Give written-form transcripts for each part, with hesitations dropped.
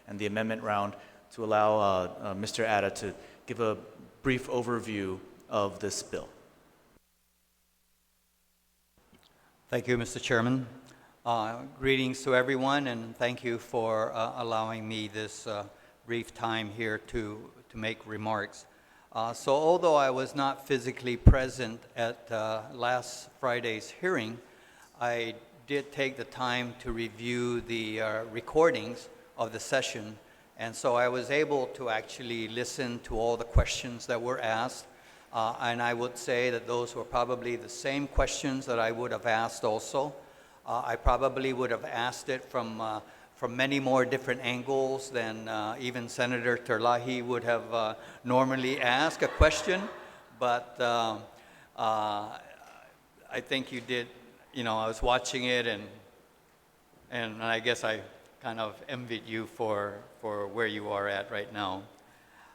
and the amendment round to allow Mr. Atta to give a brief overview of this bill. Thank you, Mr. Chairman. Greetings to everyone, and thank you for allowing me this brief time here to make remarks. So although I was not physically present at last Friday's hearing, I did take the time to review the recordings of the session, and so I was able to actually listen to all the questions that were asked, and I would say that those were probably the same questions that I would have asked also. I probably would have asked it from many more different angles than even Senator Terlahi would have normally asked a question, but I think you did, I was watching it and I guess I kind of envied you for where you are at right now.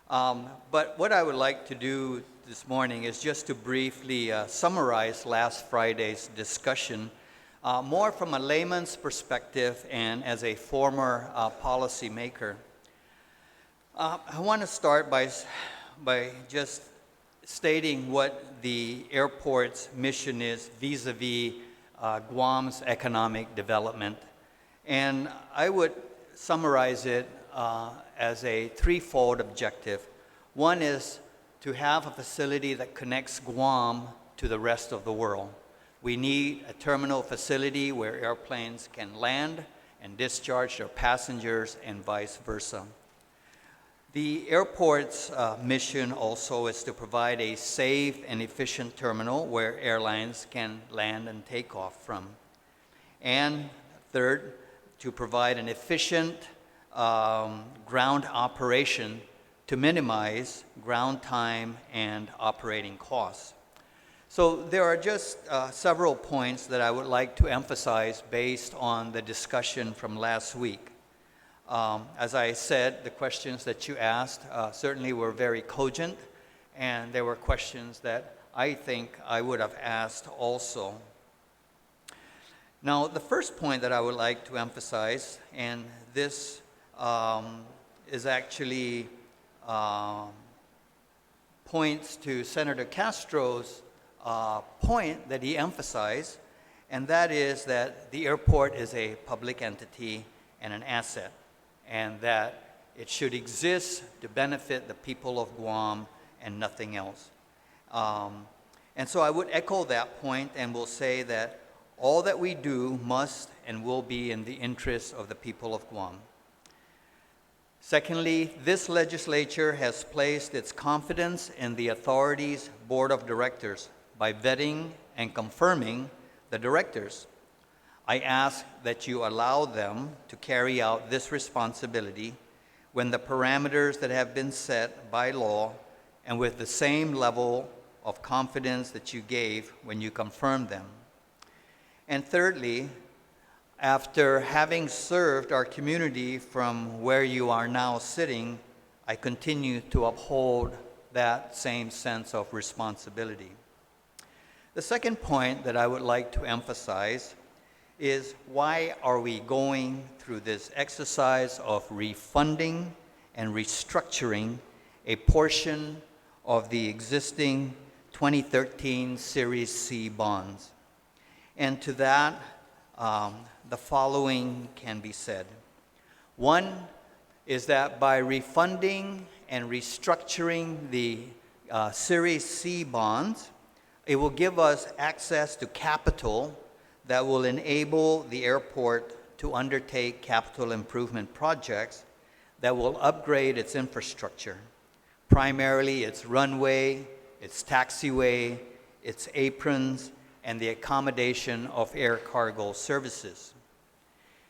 But what I would like to do this morning is just to briefly summarize last Friday's discussion, more from a layman's perspective and as a former policymaker. I want to start by just stating what the airport's mission is vis-a-vis Guam's economic development. And I would summarize it as a threefold objective. One is to have a facility that connects Guam to the rest of the world. We need a terminal facility where airplanes can land and discharge their passengers and vice versa. The airport's mission also is to provide a safe and efficient terminal where airlines can land and take off from. And third, to provide an efficient ground operation to minimize ground time and operating costs. So there are just several points that I would like to emphasize based on the discussion from last week. As I said, the questions that you asked certainly were very cogent, and there were questions that I think I would have asked also. Now, the first point that I would like to emphasize, and this is actually points to Senator Castro's point that he emphasized, and that is that the airport is a public entity and an asset, and that it should exist to benefit the people of Guam and nothing else. And so I would echo that point and will say that all that we do must and will be in the interest of the people of Guam. Secondly, this legislature has placed its confidence in the authority's board of directors by vetting and confirming the directors. I ask that you allow them to carry out this responsibility when the parameters that have been set by law and with the same level of confidence that you gave when you confirmed them. And thirdly, after having served our community from where you are now sitting, I continue to uphold that same sense of responsibility. The second point that I would like to emphasize is why are we going through this exercise of refunding and restructuring a portion of the existing 2013 Series C bonds? And to that, the following can be said. One is that by refunding and restructuring the Series C bonds, it will give us access to capital that will enable the airport to undertake capital improvement projects that will upgrade its infrastructure, primarily its runway, its taxiway, its aprons, and the accommodation of air cargo services.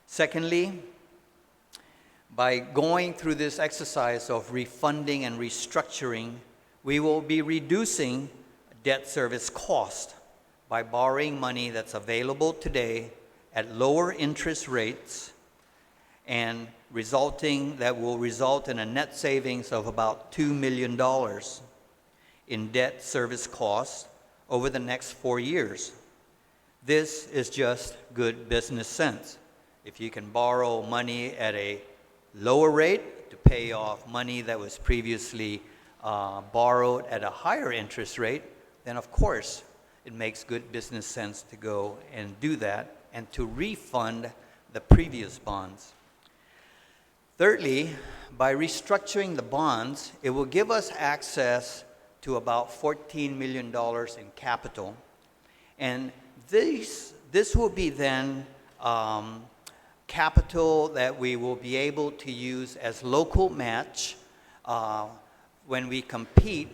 Secondly, by going through this exercise of refunding and restructuring, we will be reducing debt service cost by borrowing money that's available today at lower interest rates and that will result in a net savings of about $2 million in debt service costs over the next 4 years. This is just good business sense. If you can borrow money at a lower rate to pay off money that was previously borrowed at a higher interest rate, then of course it makes good business sense to go and do that and to refund the previous bonds. Thirdly, by restructuring the bonds, it will give us access to about $14 million in capital. And this will be then capital that we will be able to use as local match when we compete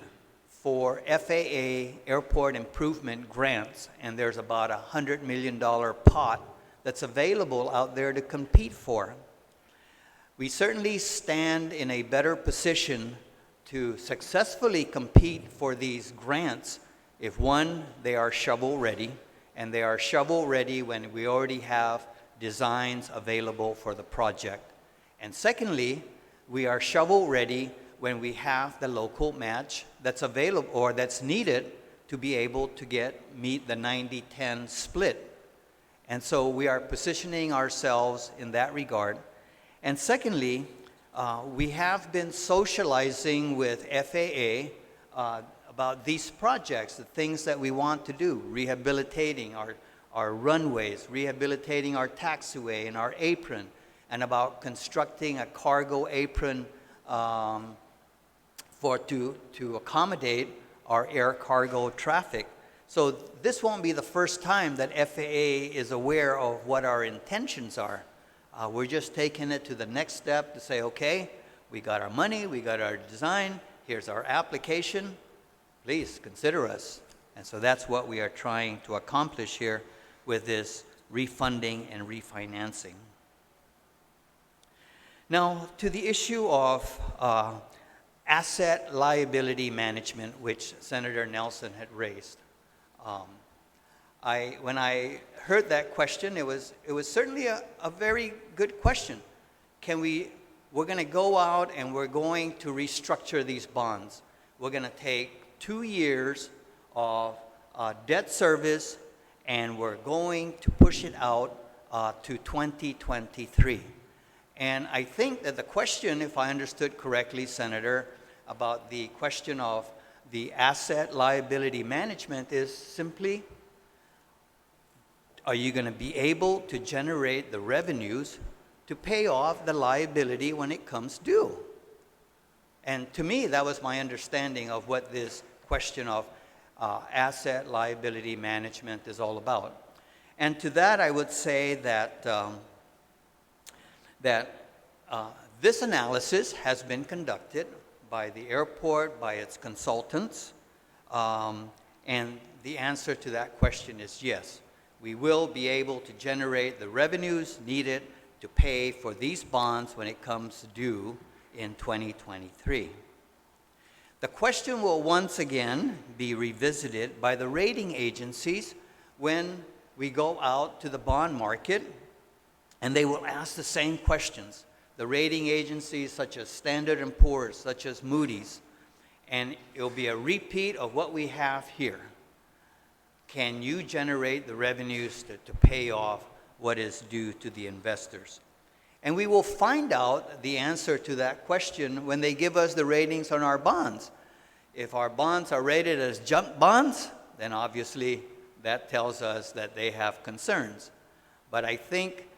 for FAA airport improvement grants. And there's about a $100 million pot that's available out there to compete for. We certainly stand in a better position to successfully compete for these grants if, one, they are shovel ready, and they are shovel ready when we already have designs available for the project. And secondly, we are shovel ready when we have the local match that's available or that's needed to be able to meet the 90-10 split. And so we are positioning ourselves in that regard. And secondly, we have been socializing with FAA about these projects, the things that we want to do, rehabilitating our runways, rehabilitating our taxiway and our apron, and about constructing a cargo apron to accommodate our air cargo traffic. So this won't be the first time that FAA is aware of what our intentions are. We're just taking it to the next step to say, okay, we got our money, we got our design, here's our application, please consider us. And so that's what we are trying to accomplish here with this refunding and refinancing. Now, to the issue of asset liability management, which Senator Nelson had raised. When I heard that question, it was certainly a very good question. We're going to go out and we're going to restructure these bonds. We're going to take 2 years of debt service and we're going to push it out to 2023. And I think that the question, if I understood correctly, Senator, about the question of the asset liability management is simply, are you going to be able to generate the revenues to pay off the liability when it comes due? And to me, that was my understanding of what this question of asset liability management is all about. And to that, I would say that this analysis has been conducted by the airport, by its consultants, and the answer to that question is yes. We will be able to generate the revenues needed to pay for these bonds when it comes due in 2023. The question will once again be revisited by the rating agencies when we go out to the bond market, and they will ask the same questions. The rating agencies such as Standard & Poor's, such as Moody's, and it will be a repeat of what we have here. Can you generate the revenues to pay off what is due to the investors? And we will find out the answer to that question when they give us the ratings on our bonds. If our bonds are rated as junk bonds, then obviously that tells us that they have concerns. But I think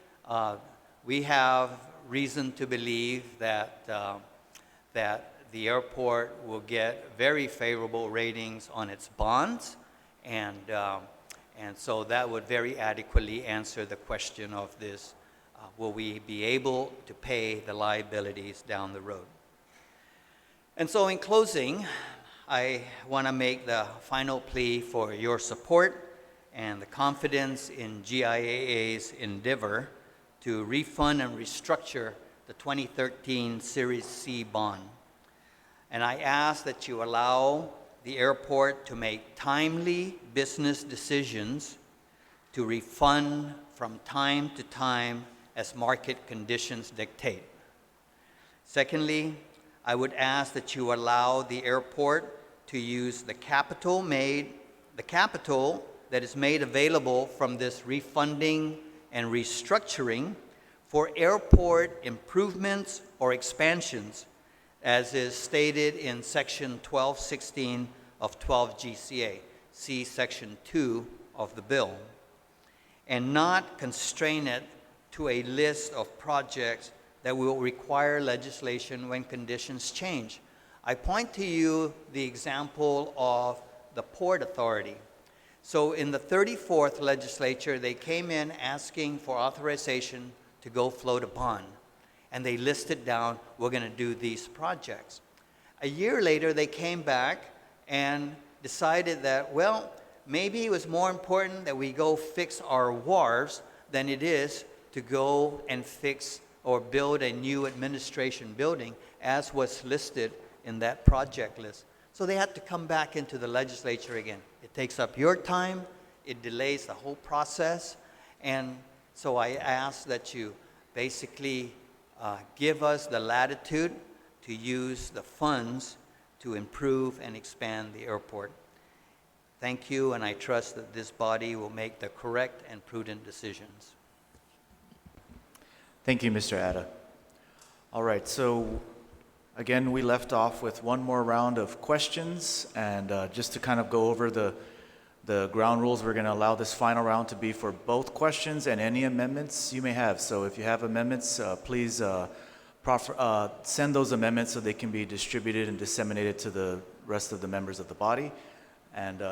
we have reason to believe that the airport will get very favorable ratings on its bonds, and so that would very adequately answer the question of this, will we be able to pay the liabilities down the road? And so in closing, I want to make the final plea for your support and the confidence in GIAA's endeavor to refund and restructure the 2013 Series C bond. And I ask that you allow the airport to make timely business decisions to refund from time to time as market conditions dictate. Secondly, I would ask that you allow the airport to use the capital that is made available from this refunding and restructuring for airport improvements or expansions, as is stated in Section 1216 of 12 GCA, see Section 2 of the bill, and not constrain it to a list of projects that will require legislation when conditions change. I point to you the example of the Port Authority. So in the 34th legislature, they came in asking for authorization to go float a bond. And they listed down, we're going to do these projects. A year later, they came back and decided that, well, maybe it was more important that we go fix our wharves than it is to go and fix or build a new administration building, as was listed in that project list. So they had to come back into the legislature again. It takes up your time, it delays the whole process, and so I ask that you basically give us the latitude to use the funds to improve and expand the airport. Thank you, and I trust that this body will make the correct and prudent decisions. Thank you, Mr. Atta. All right, so again, we left off with one more round of questions, and just to kind of go over the ground rules, we're going to allow this final round to be for both questions and any amendments you may have. So if you have amendments, please send those amendments so they can be distributed and disseminated to the rest of the members of the body. And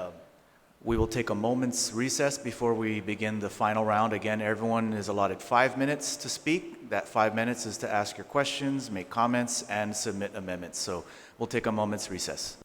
we will take a moment's recess before we begin the final round. Again, everyone is allotted 5 minutes to speak. That 5 minutes is to ask your questions, make comments, and submit amendments. So we'll take a moment's recess.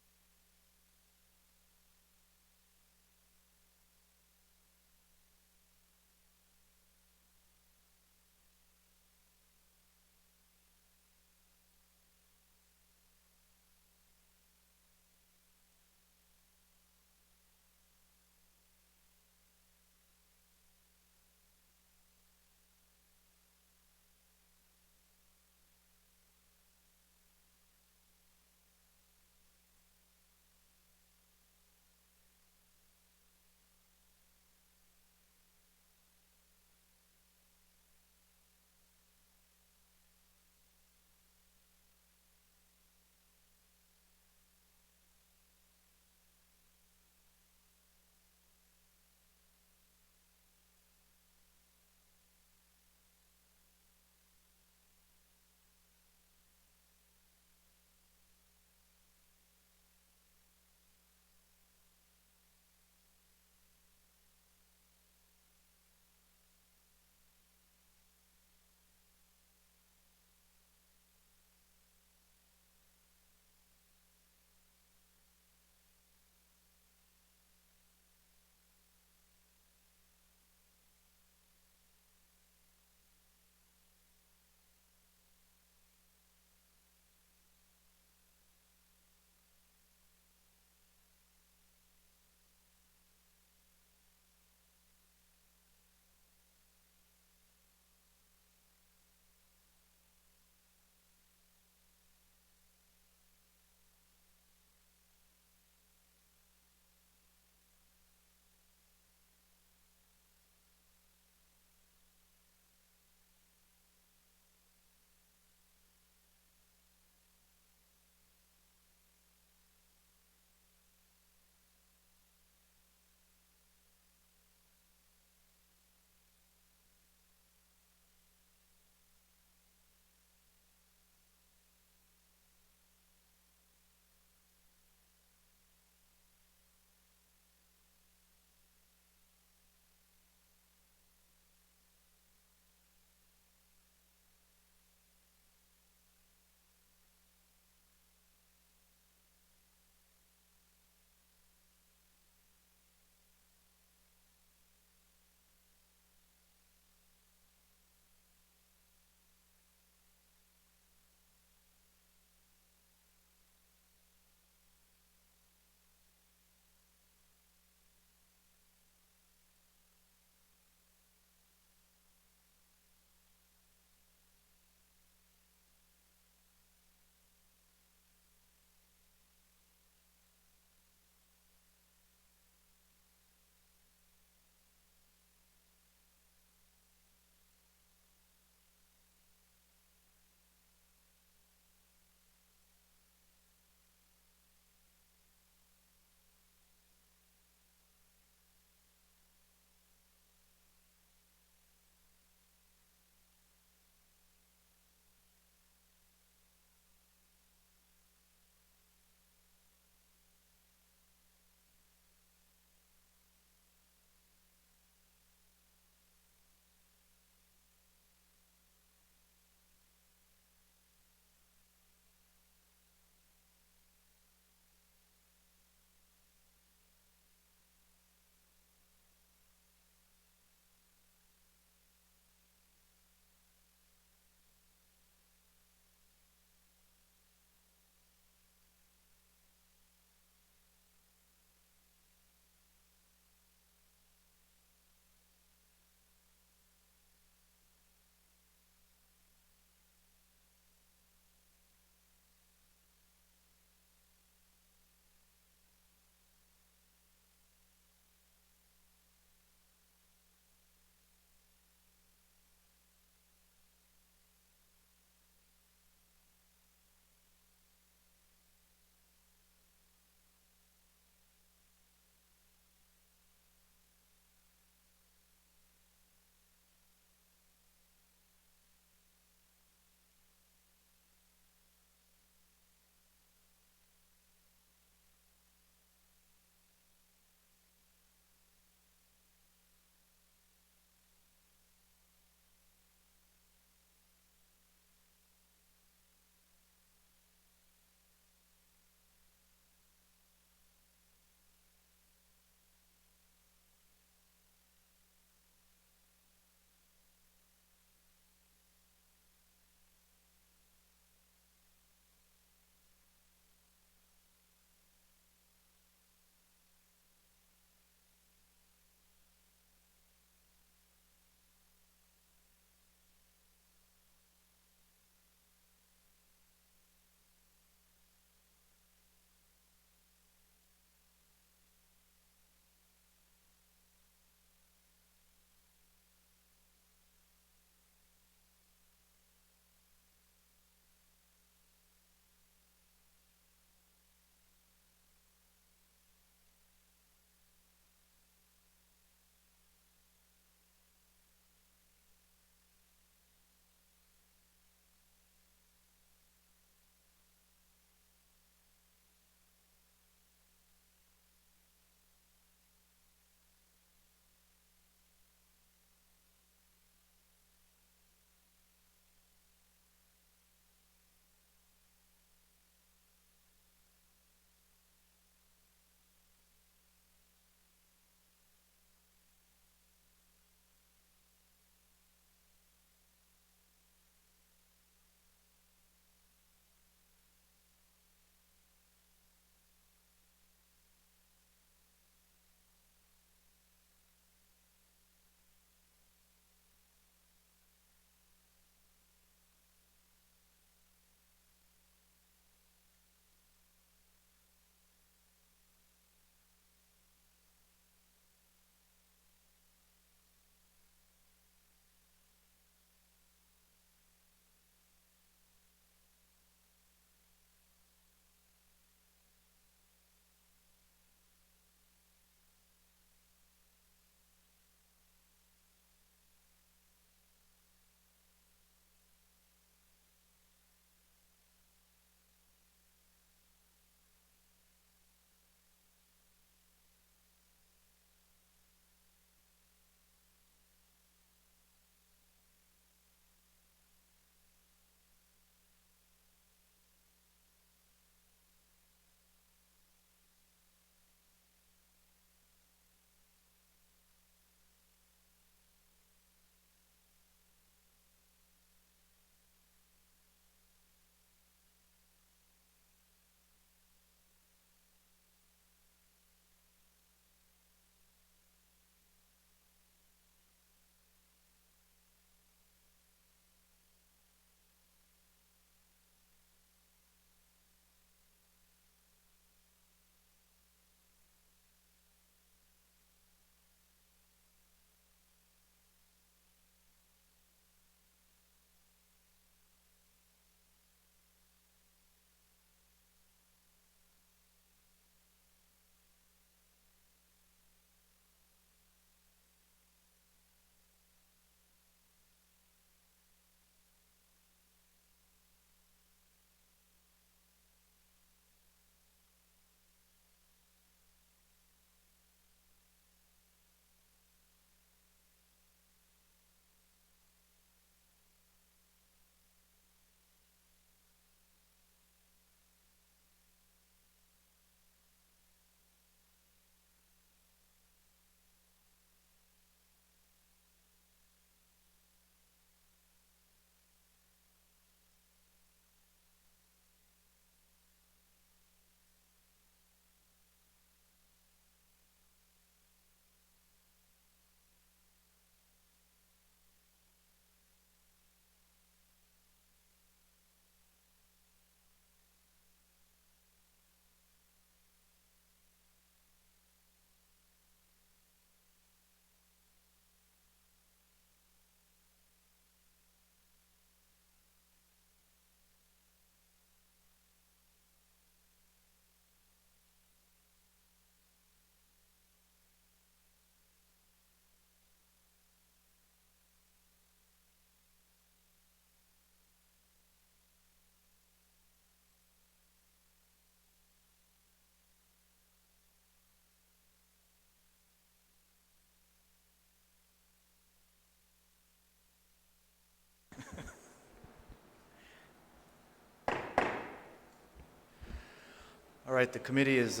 right, the committee has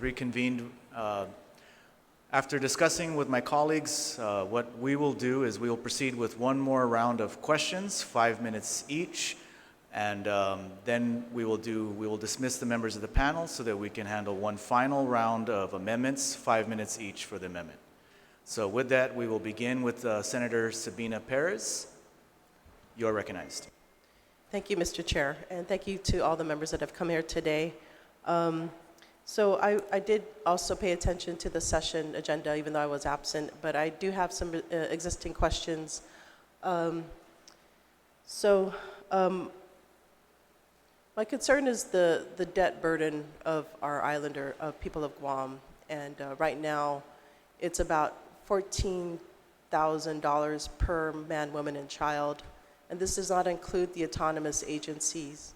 reconvened. After discussing with my colleagues, what we will do is we will proceed with one more round of questions, 5 minutes each, and then we will dismiss the members of the panel so that we can handle one final round of amendments, 5 minutes each for the amendment. So with that, we will begin with Senator Sabina Perez. You're recognized. Thank you, Mr. Chair, and thank you to all the members that have come here today. So I did also pay attention to the session agenda, even though I was absent, but I do have some existing questions. My concern is the debt burden of our islander, of people of Guam, and right now it's about $14,000 per man, woman, and child, and this does not include the autonomous agencies.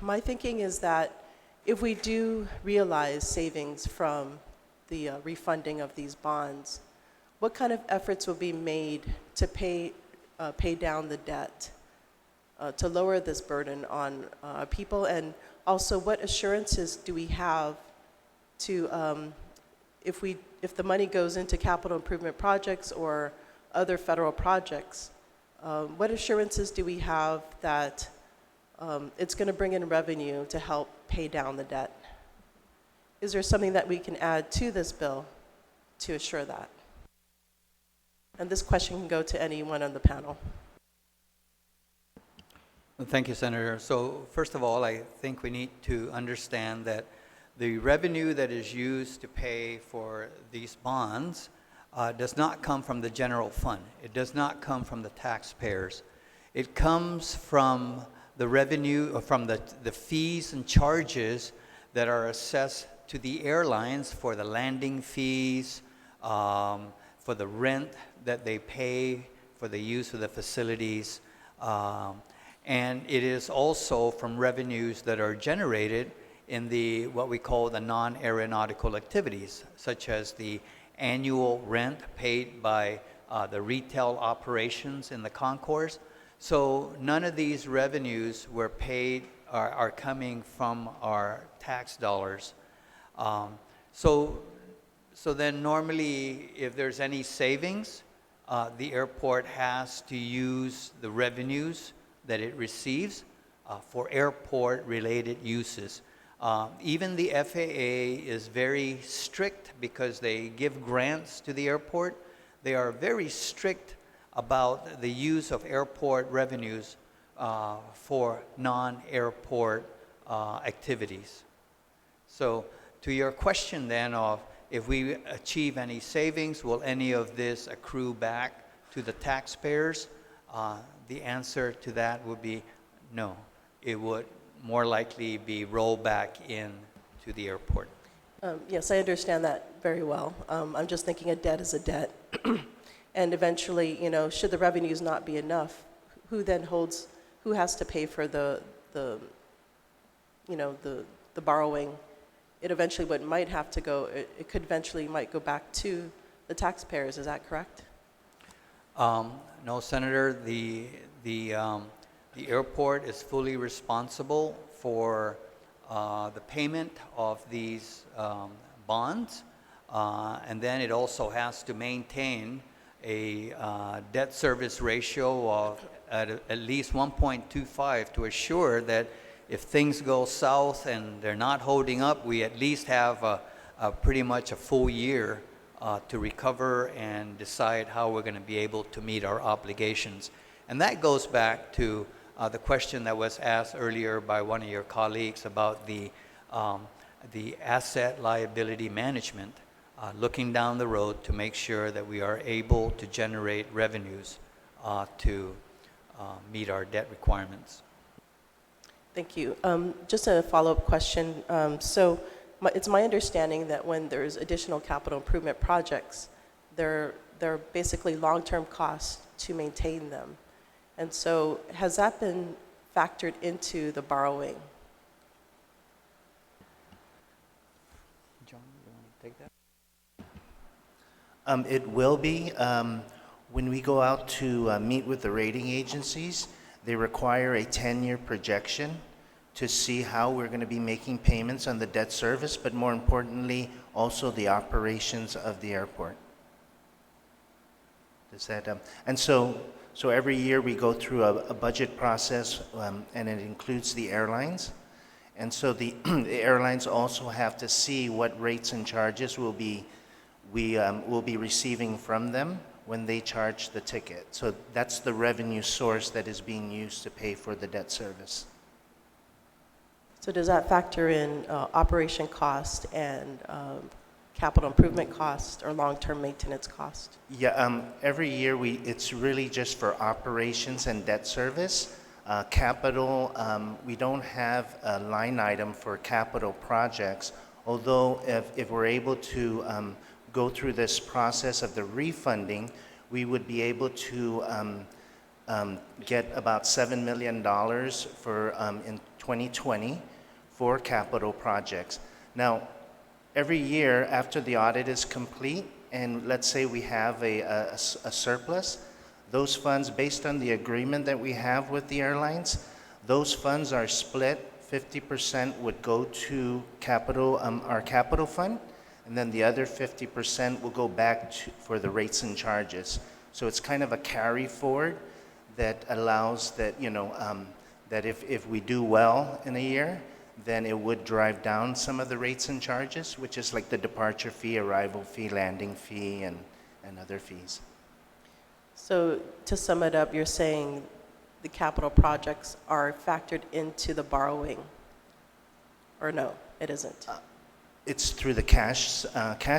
My thinking is that if we do realize savings from the refunding of these bonds, what kind of efforts will be made to pay down the debt, to lower this burden on people? And also, what assurances do we have to, if the money goes into capital improvement projects or other federal projects, what assurances do we have that it's going to bring in revenue to help pay down the debt? Is there something that we can add to this bill to assure that? And this question can go to anyone on the panel. Well, thank you, Senator. So first of all, I think we need to understand that the revenue that is used to pay for these bonds does not come from the general fund. It does not come from the taxpayers. It comes from the revenue, from the fees and charges that are assessed to the airlines for the landing fees, for the rent that they pay for the use of the facilities. And it is also from revenues that are generated in what we call the non-aeronautical activities, such as the annual rent paid by the retail operations in the concourse. So none of these revenues were paid are coming from our tax dollars. So then normally if there's any savings, the airport has to use the revenues that it receives for airport-related uses. Even the FAA is very strict because they give grants to the airport. They are very strict about the use of airport revenues for non-airport activities. So to your question then of if we achieve any savings, will any of this accrue back to the taxpayers? The answer to that would be no. It would more likely be rolled back in to the airport. Yes, I understand that very well. I'm just thinking a debt is a debt. And eventually, should the revenues not be enough, who has to pay for the borrowing? It eventually might have to go, it could eventually might go back to the taxpayers, is that correct? No, Senator, the airport is fully responsible for the payment of these bonds, and then it also has to maintain a debt service ratio of at least 1.25 to assure that if things go south and they're not holding up, we at least have pretty much a full year to recover and decide how we're going to be able to meet our obligations. And that goes back to the question that was asked earlier by one of your colleagues about the asset liability management, looking down the road to make sure that we are able to generate revenues to meet our debt requirements. Thank you. Just a follow-up question. It's my understanding that when there's additional capital improvement projects, they're basically long-term costs to maintain them. And so has that been factored into the borrowing? John, you want to take that? It will be. When we go out to meet with the rating agencies, they require a 10-year projection to see how we're going to be making payments on the debt service, but more importantly, also the operations of the airport. Does that, and so every year we go through a budget process, and it includes the airlines. And so the, the airlines also have to see what rates and charges will be receiving from them when they charge the ticket. So that's the revenue source that is being used to pay for the debt service. So does that factor in operation cost and capital improvement cost or long-term maintenance cost? Yeah, every year it's really just for operations and debt service. Capital, we don't have a line item for capital projects, although if we're able to go through this process of the refunding, we would be able to get about $7 million for in 2020 for capital projects. Now, every year after the audit is complete, and let's say we have a surplus, those funds, based on the agreement that we have with the airlines, those funds are split. 50% would go to capital, our capital fund, and then the other 50% will go back for the rates and charges. So it's kind of a carry forward that allows that, you know, that if we do well in a year, then it would drive down some of the rates and charges, which is like the departure fee, arrival fee, landing fee, and other fees. So to sum it up, you're saying the capital projects are factored into the borrowing, or no, it isn't? It's through the cash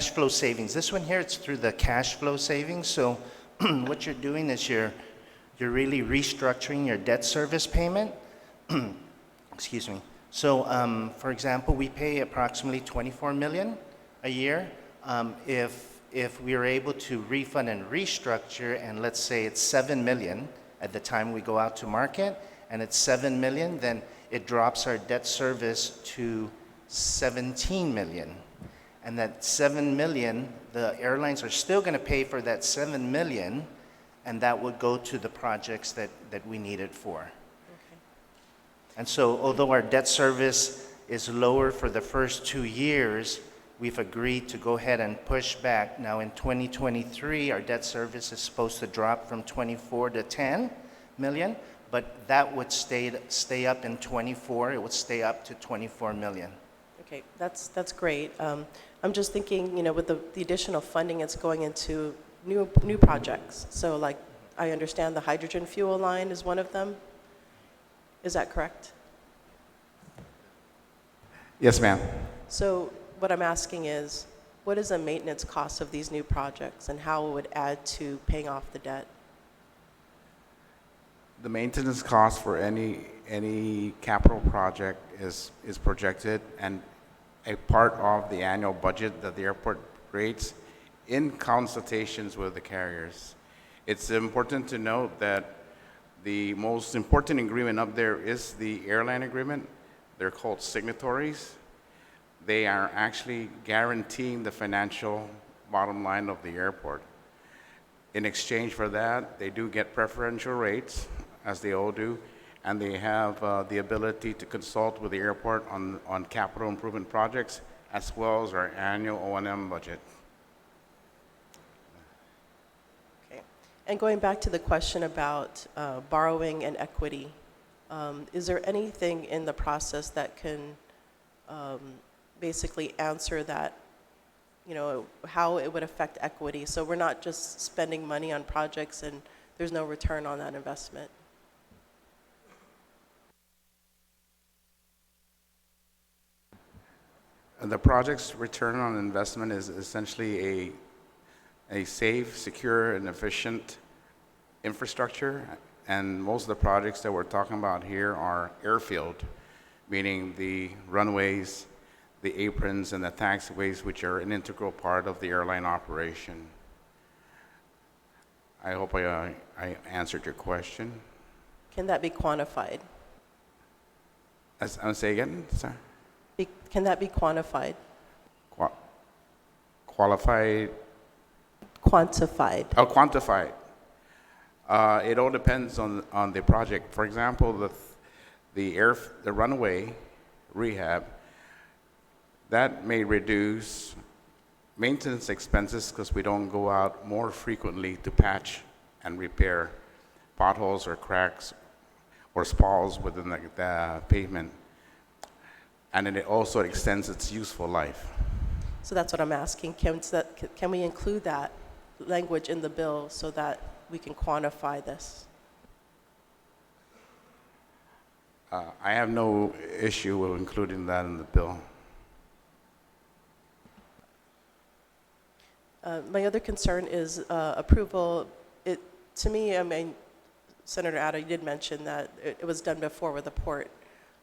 flow savings. This one here, it's through the cash flow savings. So what you're doing is you're really restructuring your debt service payment. Excuse me. So for example, we pay approximately $24 million a year. If we are able to refund and restructure, and let's say it's $7 million at the time we go out to market, and it's $7 million, then it drops our debt service to $17 million. And that $7 million, the airlines are still going to pay for that $7 million, and that would go to the projects that we need it for. Okay. And so although our debt service is lower for the first 2 years, we've agreed to go ahead and push back. Now in 2023, our debt service is supposed to drop from 24 to 10 million, but that would stay up in 24. It would stay up to 24 million. Okay, that's great. I'm just thinking, you know, with the additional funding, it's going into new projects. So like, I understand the hydrogen fuel line is one of them. Is that correct? Yes, ma'am. So what I'm asking is, what is the maintenance cost of these new projects and how it would add to paying off the debt? The maintenance cost for any capital project is projected and a part of the annual budget that the airport creates in consultations with the carriers. It's important to note that the most important agreement up there is the airline agreement. They're called signatories. They are actually guaranteeing the financial bottom line of the airport. In exchange for that, they do get preferential rates, as they all do, and they have the ability to consult with the airport on capital improvement projects, as well as our annual O&M budget. Okay. And going back to the question about borrowing and equity, is there anything in the process that can basically answer that, you know, how it would affect equity? So we're not just spending money on projects and there's no return on that investment. The project's return on investment is essentially a safe, secure, and efficient infrastructure. And most of the projects that we're talking about here are airfield, meaning the runways, the aprons, and the taxiways, which are an integral part of the airline operation. I hope I answered your question. Can that be quantified? I'll say again, sorry. Can that be quantified? Qualified? Quantified. Oh, quantified. It all depends on the project. For example, the runway rehab, that may reduce maintenance expenses because we don't go out more frequently to patch and repair potholes or cracks or spalls within the pavement. And then it also extends its useful life. So that's what I'm asking. Can we include that language in the bill so that we can quantify this? I have no issue with including that in the bill. My other concern is approval. To me, I mean, Senator Addo, you did mention that it was done before with the port,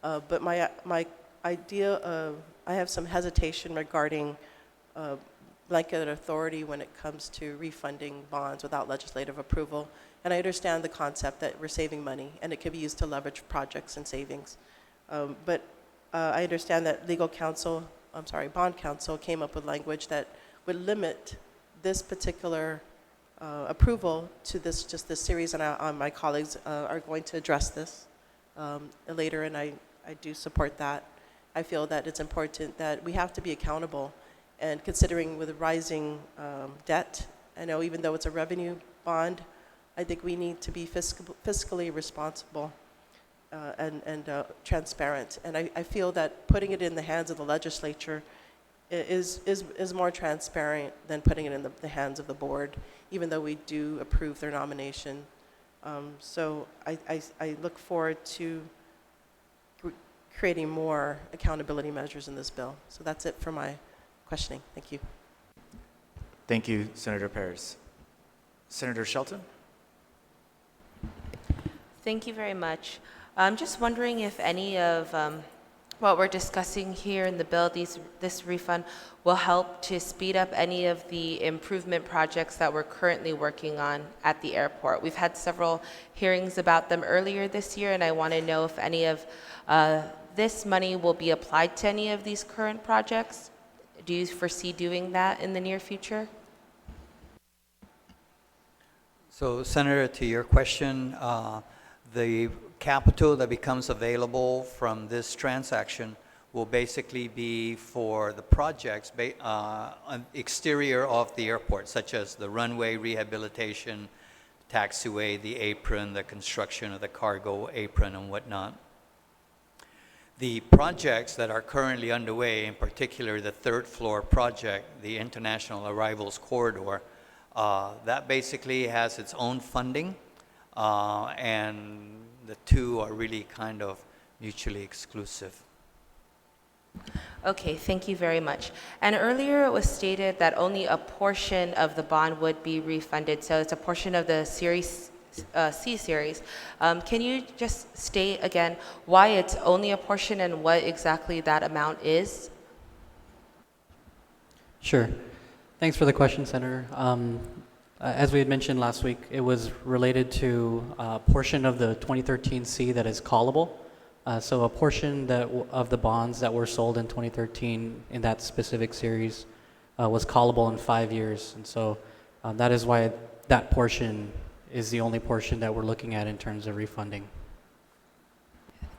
but my idea of, I have some hesitation regarding blanket authority when it comes to refunding bonds without legislative approval. And I understand the concept that we're saving money and it can be used to leverage projects and savings. But I understand that bond counsel came up with language that would limit this particular approval to just this series, and my colleagues are going to address this later, and I do support that. I feel that it's important that we have to be accountable, and considering with the rising debt, I know even though it's a revenue bond, I think we need to be fiscally responsible and transparent. And I feel that putting it in the hands of the legislature is more transparent than putting it in the hands of the board, even though we do approve their nomination. So I look forward to creating more accountability measures in this bill. So that's it for my questioning. Thank you. Thank you, Senator Perez. Senator Shelton? Thank you very much. I'm just wondering if any of what we're discussing here in the bill, this refund, will help to speed up any of the improvement projects that we're currently working on at the airport. We've had several hearings about them earlier this year, and I want to know if any of this money will be applied to any of these current projects. Do you foresee doing that in the near future? So, Senator, to your question, the capital that becomes available from this transaction will basically be for the projects on exterior of the airport, such as the runway rehabilitation, taxiway, the apron, the construction of the cargo apron and whatnot. The projects that are currently underway, in particular the third floor project, the International Arrivals Corridor, that basically has its own funding, and the two are really kind of mutually exclusive. Okay, thank you very much. And earlier it was stated that only a portion of the bond would be refunded, so it's a portion of the Series C series. Can you just state again why it's only a portion and what exactly that amount is? Sure. Thanks for the question, Senator. As we had mentioned last week, it was related to a portion of the 2013 C that is callable. So a portion of the bonds that were sold in 2013 in that specific series was callable in 5 years. And so that is why that portion is the only portion that we're looking at in terms of refunding.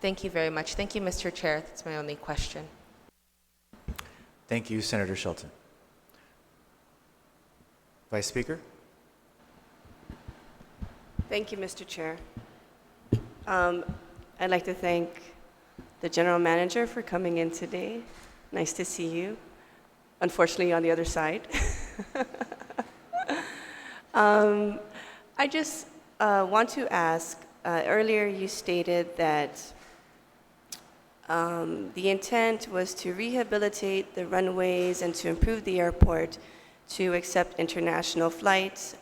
Thank you very much. Thank you, Mr. Chair. That's my only question. Thank you, Senator Shelton. Vice Speaker? Thank you, Mr. Chair. I'd like to thank the General Manager for coming in today. Nice to see you. Unfortunately, on the other side. I just want to ask, earlier you stated that the intent was to rehabilitate the runways and to improve the airport to accept international flights.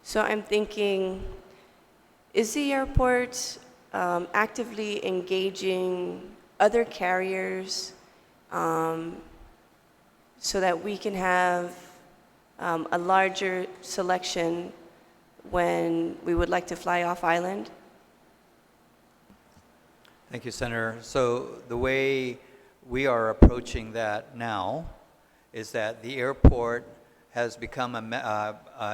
So I'm thinking, is the airport actively engaging other carriers so that we can have a larger selection when we would like to fly off island? Thank you, Senator. So the way we are approaching that now is that the airport has become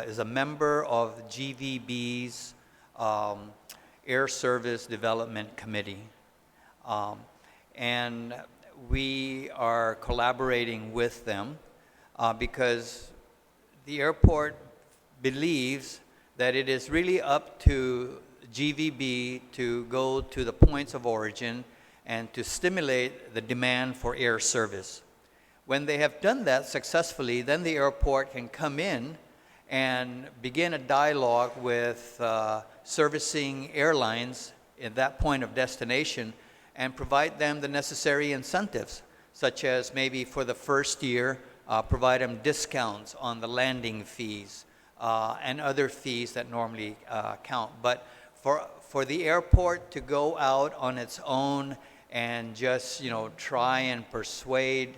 is a member of GVB's Air Service Development Committee. And we are collaborating with them because the airport believes that it is really up to GVB to go to the points of origin and to stimulate the demand for air service. When they have done that successfully, then the airport can come in and begin a dialogue with servicing airlines at that point of destination and provide them the necessary incentives, such as maybe for the first year, provide them discounts on the landing fees and other fees that normally count. But for the airport to go out on its own and just try and persuade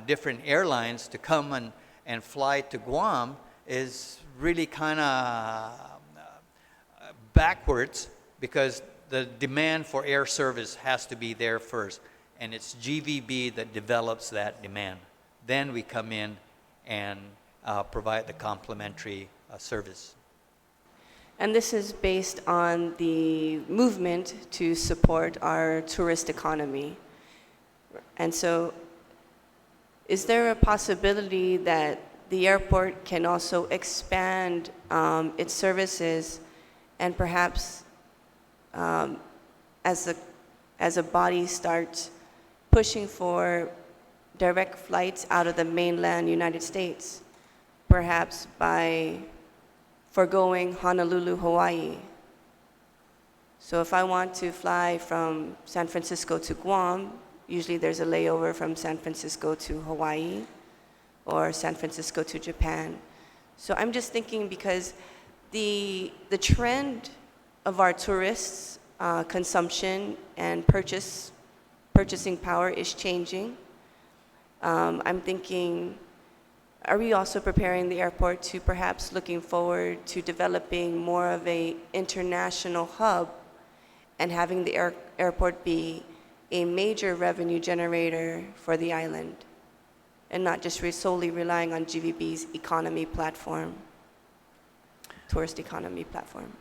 different airlines to come and fly to Guam is really kind of backwards, because the demand for air service has to be there first, and it's GVB that develops that demand. Then we come in and provide the complimentary service. And this is based on the movement to support our tourist economy. And so, is there a possibility that the airport can also expand its services and perhaps as a body start pushing for direct flights out of the mainland United States, perhaps by foregoing Honolulu, Hawaii? So if I want to fly from San Francisco to Guam, usually there's a layover from San Francisco to Hawaii or San Francisco to Japan. So I'm just thinking, because the trend of our tourists' consumption and purchasing power is changing. I'm thinking, are we also preparing the airport to perhaps looking forward to developing more of a international hub and having the airport be a major revenue generator for the island, and not just solely relying on GVB's economy platform, tourist economy platform?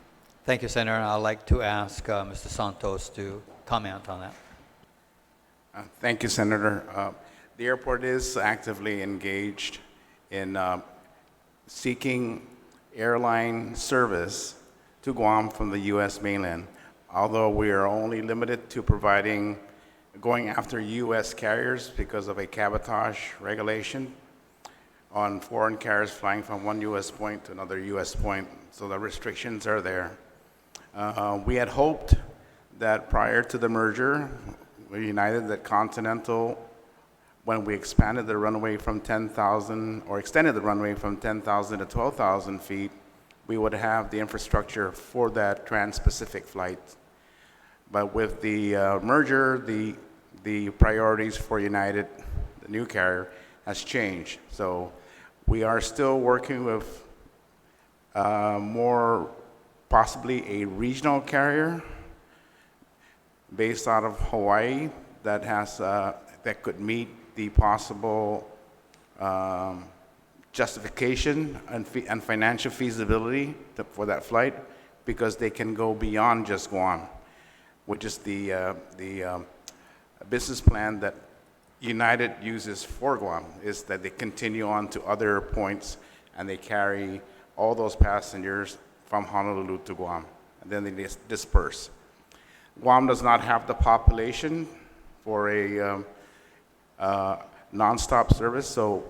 Thank you, Senator. I'd like to ask Mr. Santos to comment on that. Thank you, Senator. The airport is actively engaged in seeking airline service to Guam from the U.S. mainland, although we are only limited to going after U.S. carriers because of a cabotage regulation on foreign carriers flying from one U.S. point to another U.S. point, so the restrictions are there. We had hoped that prior to the merger with United, that Continental, when we expanded the runway from 10,000, or extended the runway from 10,000 to 12,000 feet, we would have the infrastructure for that trans-Pacific flight. But with the merger, the priorities for United, the new carrier, has changed. So we are still working with more possibly a regional carrier based out of Hawaii that has that could meet the possible justification and financial feasibility for that flight, because they can go beyond just Guam, which is the business plan that United uses for Guam, is that they continue on to other points and they carry all those passengers from Honolulu to Guam, and then they disperse. Guam does not have the population for a nonstop service, so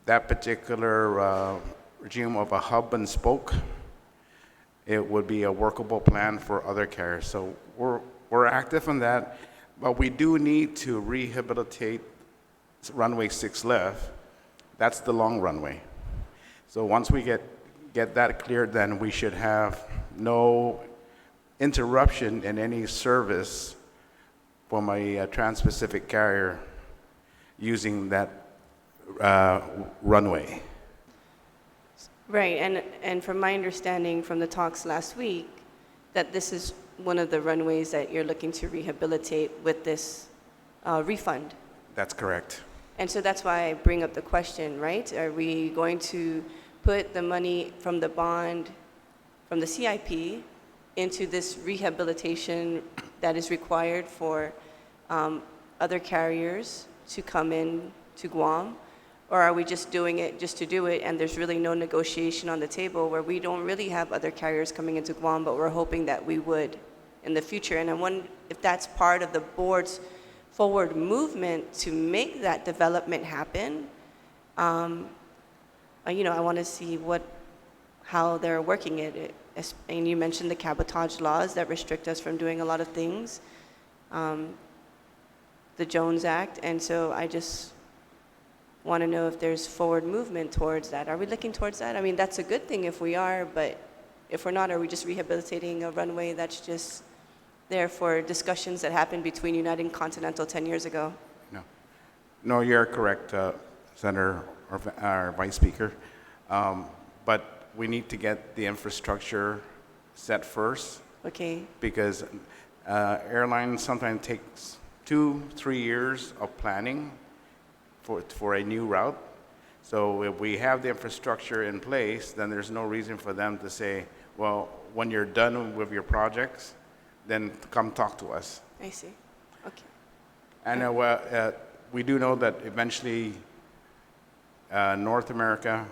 that particular regime of a hub and spoke, it would be a workable plan for other carriers. So we're active in that, but we do need to rehabilitate runway 6 left. That's the long runway. So once we get that cleared, then we should have no interruption in any service from a trans-Pacific carrier using that runway. Right, and from my understanding from the talks last week, that this is one of the runways that you're looking to rehabilitate with this refund. That's correct. And so that's why I bring up the question, right? Are we going to put the money from the bond, from the CIP, into this rehabilitation that is required for other carriers to come in to Guam? Or are we just doing it just to do it, and there's really no negotiation on the table where we don't really have other carriers coming into Guam, but we're hoping that we would in the future? And I wonder if that's part of the board's forward movement to make that development happen. I want to see how they're working it. And you mentioned the cabotage laws that restrict us from doing a lot of things, the Jones Act, and so I just want to know if there's forward movement towards that. Are we looking towards that? I mean, that's a good thing if we are, but if we're not, are we just rehabilitating a runway that's just there for discussions that happened between United and Continental 10 years ago? No, no, you're correct, Senator or Vice Speaker. But we need to get the infrastructure set first, Okay, because airlines sometimes takes 2-3 years of planning for a new route. So if we have the infrastructure in place, then there's no reason for them to say, well, when you're done with your projects, then come talk to us. I see. Okay. And we do know that eventually North America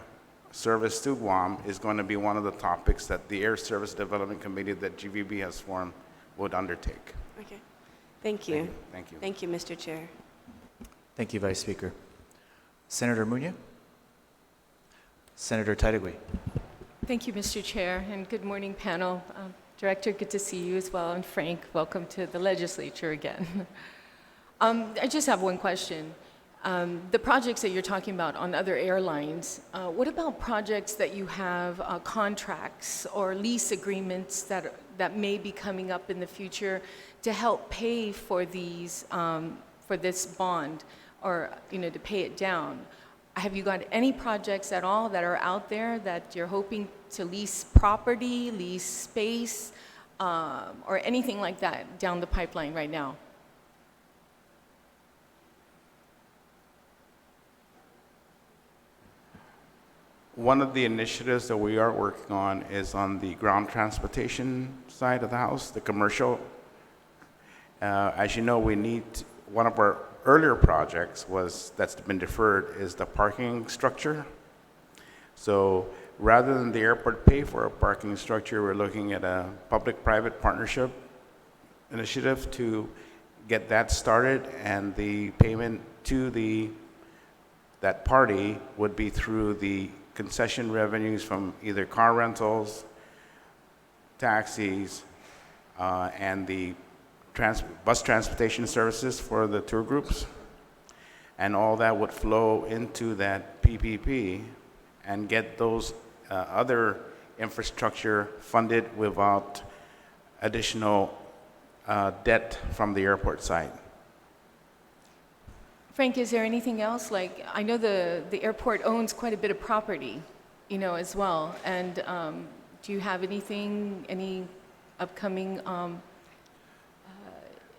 service to Guam is going to be one of the topics that the Air Service Development Committee that GVB has formed would undertake. Okay. Thank you. Thank you. Thank you, Mr. Chair. Thank you, Vice Speaker. Senator Muñoz? Senator Taidagui? Thank you, Mr. Chair, and good morning, panel. Director, good to see you as well, and Frank, welcome to the legislature again. I just have one question. The projects that you're talking about on other airlines, what about projects that you have contracts or lease agreements that may be coming up in the future to help pay for these, for this bond, or to pay it down? Have you got any projects at all that are out there that you're hoping to lease property, lease space, or anything like that down the pipeline right now? One of the initiatives that we are working on is on the ground transportation side of the house, the commercial. As you know, one of our earlier projects that's been deferred is the parking structure. So rather than the airport pay for a parking structure, we're looking at a public-private partnership initiative to get that started, and the payment to that party would be through the concession revenues from either car rentals, taxis, and the bus transportation services for the tour groups. And all that would flow into that PPP and get those other infrastructure funded without additional debt from the airport side. Frank, is there anything else? Like, I know the airport owns quite a bit of property, as well. And do you have any upcoming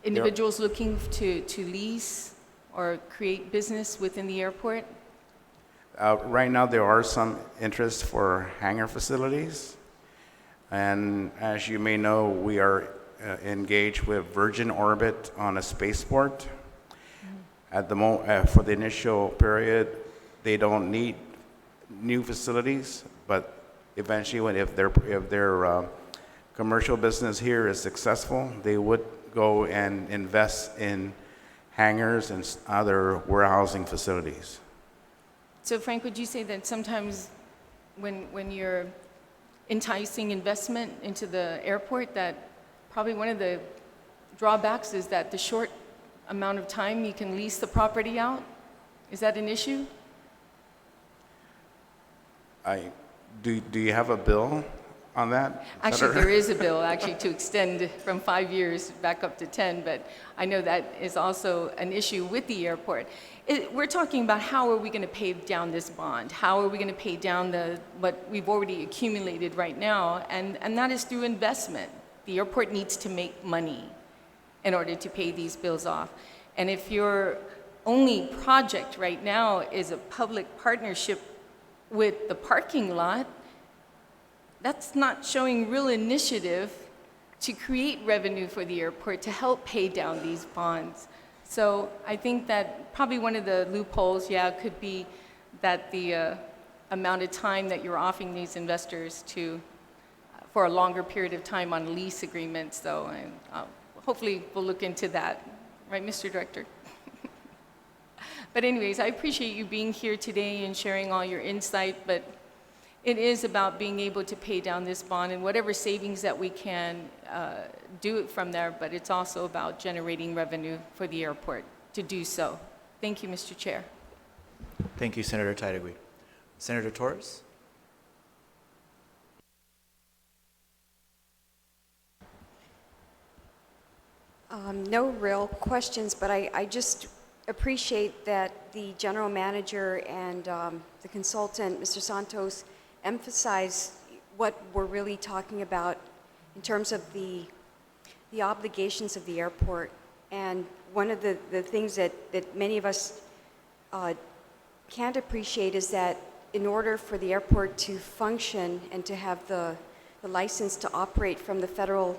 individuals looking to lease or create business within the airport? Right now, there are some interest for hangar facilities. And as you may know, we are engaged with Virgin Orbit on a spaceport. At the for the initial period, they don't need new facilities, but eventually, if their commercial business here is successful, they would go and invest in hangars and other warehousing facilities. So, Frank, would you say that sometimes when you're enticing investment into the airport, that probably one of the drawbacks is that the short amount of time you can lease the property out? Is that an issue? Do you have a bill on that? Actually, there is a bill actually to extend from 5 years back up to 10, but I know that is also an issue with the airport. We're talking about how are we going to pay down this bond? How are we going to pay down what we've already accumulated right now? And that is through investment. The airport needs to make money in order to pay these bills off. And if your only project right now is a public partnership with the parking lot, that's not showing real initiative to create revenue for the airport to help pay down these bonds. So I think that probably one of the loopholes, could be that the amount of time that you're offering these investors to for a longer period of time on lease agreements, though, and hopefully we'll look into that, right, Mr. Director? But anyways, I appreciate you being here today and sharing all your insight, but it is about being able to pay down this bond and whatever savings that we can do it from there, but it's also about generating revenue for the airport to do so. Thank you, Mr. Chair. Thank you, Senator Titagui. Senator Torres? No real questions, but I just appreciate that the general manager and the consultant, Mr. Santos, emphasize what we're really talking about in terms of the obligations of the airport. And one of the things that many of us can't appreciate is that in order for the airport to function and to have the license to operate from the federal,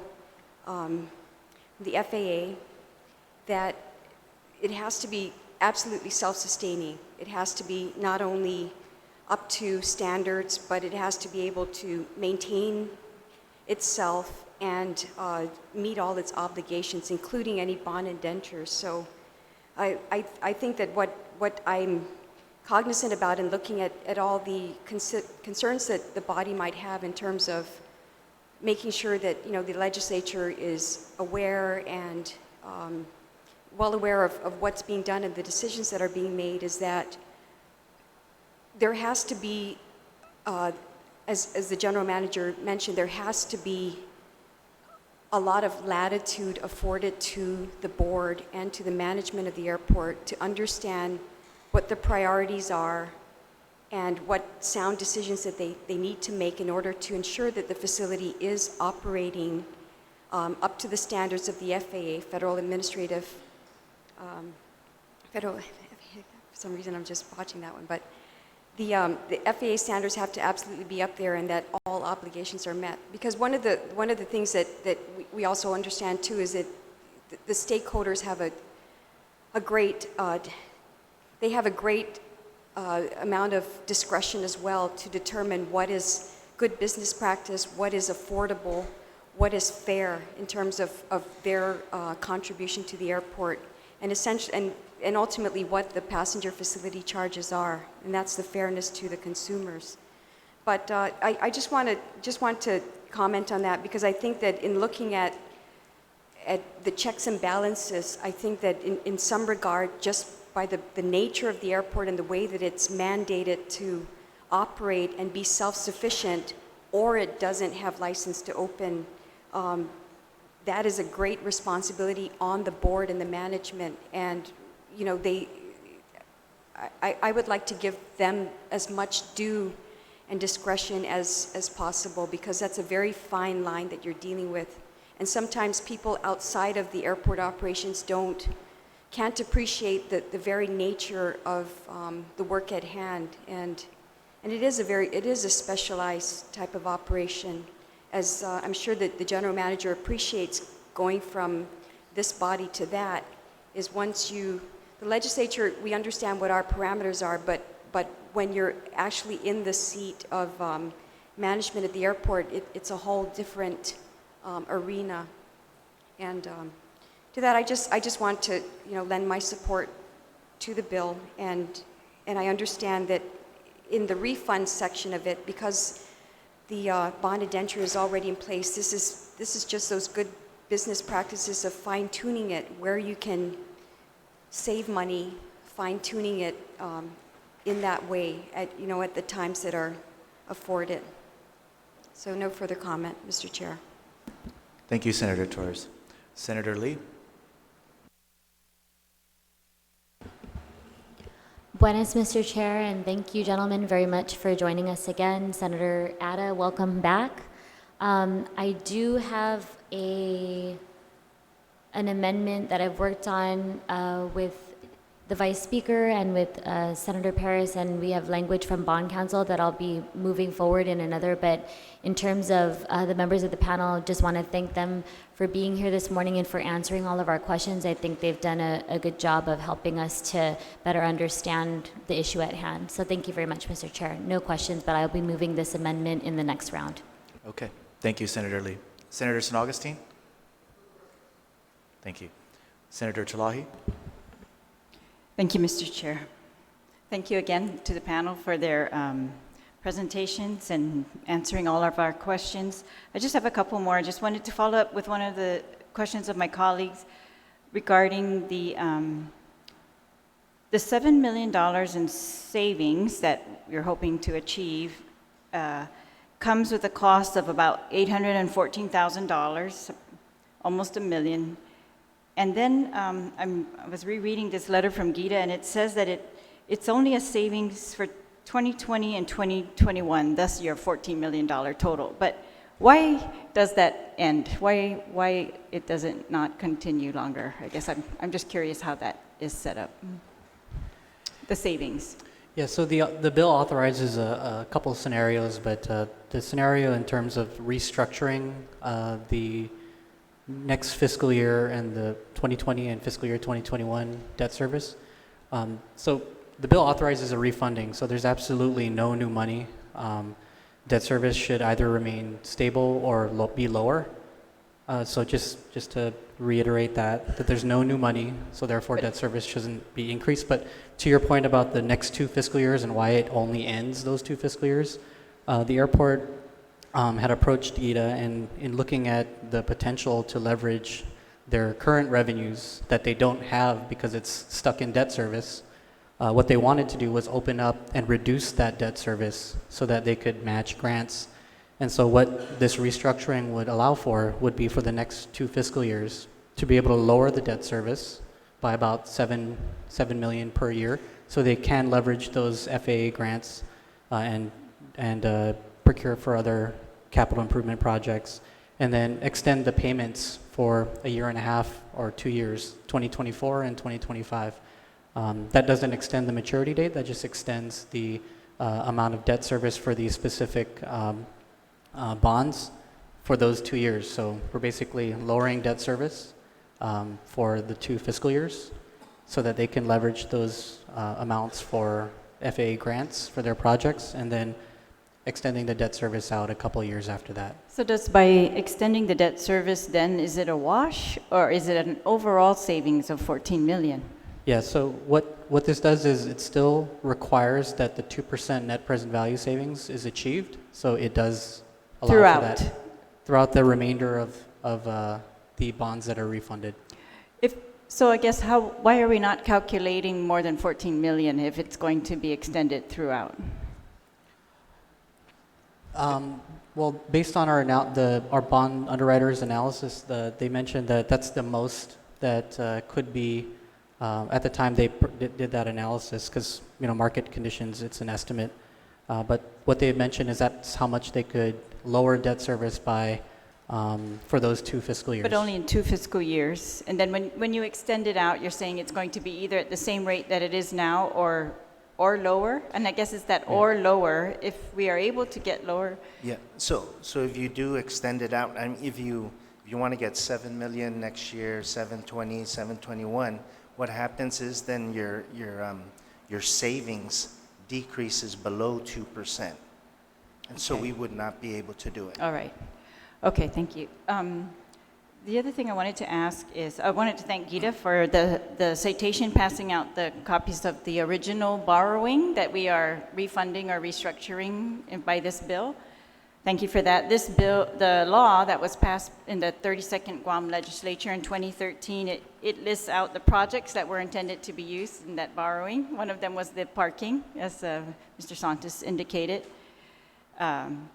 the FAA, that it has to be absolutely self-sustaining. It has to be not only up to standards, but it has to be able to maintain itself and meet all its obligations, including any bond indentures. So I think that what I'm cognizant about in looking at all the concerns that the body might have in terms of making sure that the legislature is aware and well aware of what's being done and the decisions that are being made, is that there has to be, as the general manager mentioned, there has to be a lot of latitude afforded to the board and to the management of the airport to understand what the priorities are and what sound decisions that they need to make in order to ensure that the facility is operating up to the standards of the FAA, Federal Administrative, for some reason I'm just watching that one, but the FAA standards have to absolutely be up there and that all obligations are met. Because one of the things that we also understand too is that the stakeholders have a great amount of discretion as well to determine what is good business practice, what is affordable, what is fair in terms of their contribution to the airport, and ultimately what the passenger facility charges are, and that's the fairness to the consumers. But I just want to comment on that, because I think that in looking at the checks and balances, I think that in some regard, just by the nature of the airport and the way that it's mandated to operate and be self-sufficient, or it doesn't have license to open, that is a great responsibility on the board and the management. And I would like to give them as much due and discretion as possible, because that's a very fine line that you're dealing with. And sometimes people outside of the airport operations can't appreciate the very nature of the work at hand, and it is a specialized type of operation, as I'm sure that the general manager appreciates. Going from this body to that is the legislature, we understand what our parameters are, but when you're actually in the seat of management at the airport, it's a whole different arena. And to that, I just want to lend my support to the bill, and I understand that in the refund section of it, because the bond indenture is already in place, this is just those good business practices of fine-tuning it where you can save money, fine-tuning it in that way at the times that are afforded. So no further comment, Mr. Chair. Thank you, Senator Torres. Senator Lee? Buenas, Mr. Chair, and thank you, gentlemen, very much for joining us again. Senator Ada, welcome back. I do have an amendment that I've worked on with the Vice Speaker and with Senator Paris, and we have language from Bond Council that I'll be moving forward in another. But in terms of the members of the panel, just want to thank them for being here this morning and for answering all of our questions. I think they've done a good job of helping us to better understand the issue at hand. So thank you very much, Mr. Chair. No questions, but I'll be moving this amendment in the next round. Okay. Thank you, Senator Lee. Senator San Augustine? Thank you. Senator Talahi? Thank you, Mr. Chair. Thank you again to the panel for their presentations and answering all of our questions. I just have a couple more. I just wanted to follow up with one of the questions of my colleagues regarding the $7 million in savings that we're hoping to achieve comes with a cost of about $814,000, almost $1 million. And then I was rereading this letter from Gita, and it says that it's only a savings for 2020 and 2021, thus your $14 million total. But why does that end? Why it doesn't not continue longer? I guess I'm just curious how that is set up, the savings. Yeah, so the bill authorizes a couple of scenarios, but the scenario in terms of restructuring the next fiscal year and the 2020 and fiscal year 2021 debt service. So the bill authorizes a refunding, so there's absolutely no new money. Debt service should either remain stable or be lower. So just to reiterate that there's no new money, so therefore debt service shouldn't be increased. But to your point about the next 2 fiscal years and why it only ends those 2 fiscal years, the airport had approached Gita, and in looking at the potential to leverage their current revenues that they don't have because it's stuck in debt service, what they wanted to do was open up and reduce that debt service so that they could match grants. And so what this restructuring would allow for would be for the next 2 fiscal years to be able to lower the debt service by about $7 million per year, so they can leverage those FAA grants and procure for other capital improvement projects, and then extend the payments for a year and a half or 2 years, 2024 and 2025. That doesn't extend the maturity date, that just extends the amount of debt service for these specific bonds for those 2 years. So we're basically lowering debt service for the 2 fiscal years so that they can leverage those amounts for FAA grants for their projects, and then extending the debt service out a couple of years after that. So does by extending the debt service, then is it a wash, or is it an overall savings of 14 million? Yeah, so what this does is it still requires that the 2% net present value savings is achieved, so it does allow for that throughout the remainder of the bonds that are refunded. So I guess why are we not calculating more than 14 million if it's going to be extended throughout? Well, based on our bond underwriters' analysis, they mentioned that that's the most that could be at the time they did that analysis, because market conditions, it's an estimate. But what they had mentioned is that's how much they could lower debt service by for those 2 fiscal years. But only in 2 fiscal years, and then when you extend it out, you're saying it's going to be either at the same rate that it is now or lower, and I guess it's that or lower, if we are able to get lower. Yeah, so if you do extend it out, and if you want to get 7 million next year, 720, 721, what happens is then your savings decreases below 2%. And so we would not be able to do it. All right. Okay, thank you. The other thing I wanted to ask is, I wanted to thank Gita for the citation passing out the copies of the original borrowing that we are refunding or restructuring by this bill. Thank you for that. This bill, the law that was passed in the 32nd Guam Legislature in 2013, it lists out the projects that were intended to be used in that borrowing. One of them was the parking, as Mr. Santos indicated. And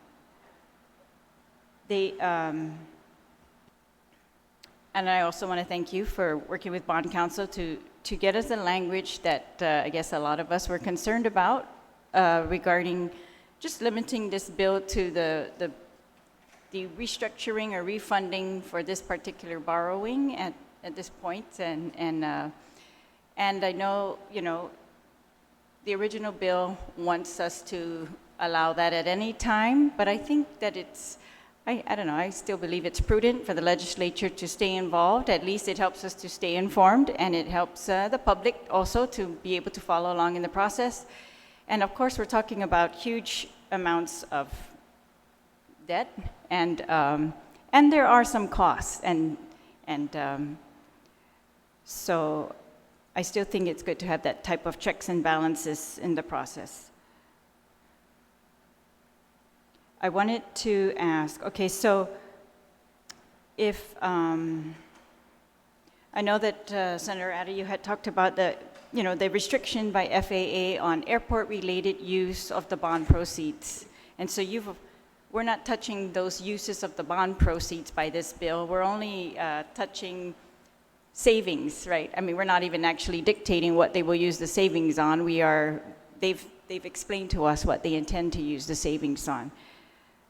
I also want to thank you for working with Bond Council to get us the language that I guess a lot of us were concerned about regarding just limiting this bill to the restructuring or refunding for this particular borrowing at this point. And And I know, the original bill wants us to allow that at any time, but I think that I don't know, I still believe it's prudent for the legislature to stay involved. At least it helps us to stay informed, and it helps the public also to be able to follow along in the process. And of course, we're talking about huge amounts of debt, and there are some costs, and so I still think it's good to have that type of checks and balances in the process. I wanted to ask, okay, so if, I know that Senator Addy, you had talked about the restriction by FAA on airport-related use of the bond proceeds. And so we're not touching those uses of the bond proceeds by this bill. We're only touching savings, right? I mean, we're not even actually dictating what they will use the savings on. They've explained to us what they intend to use the savings on.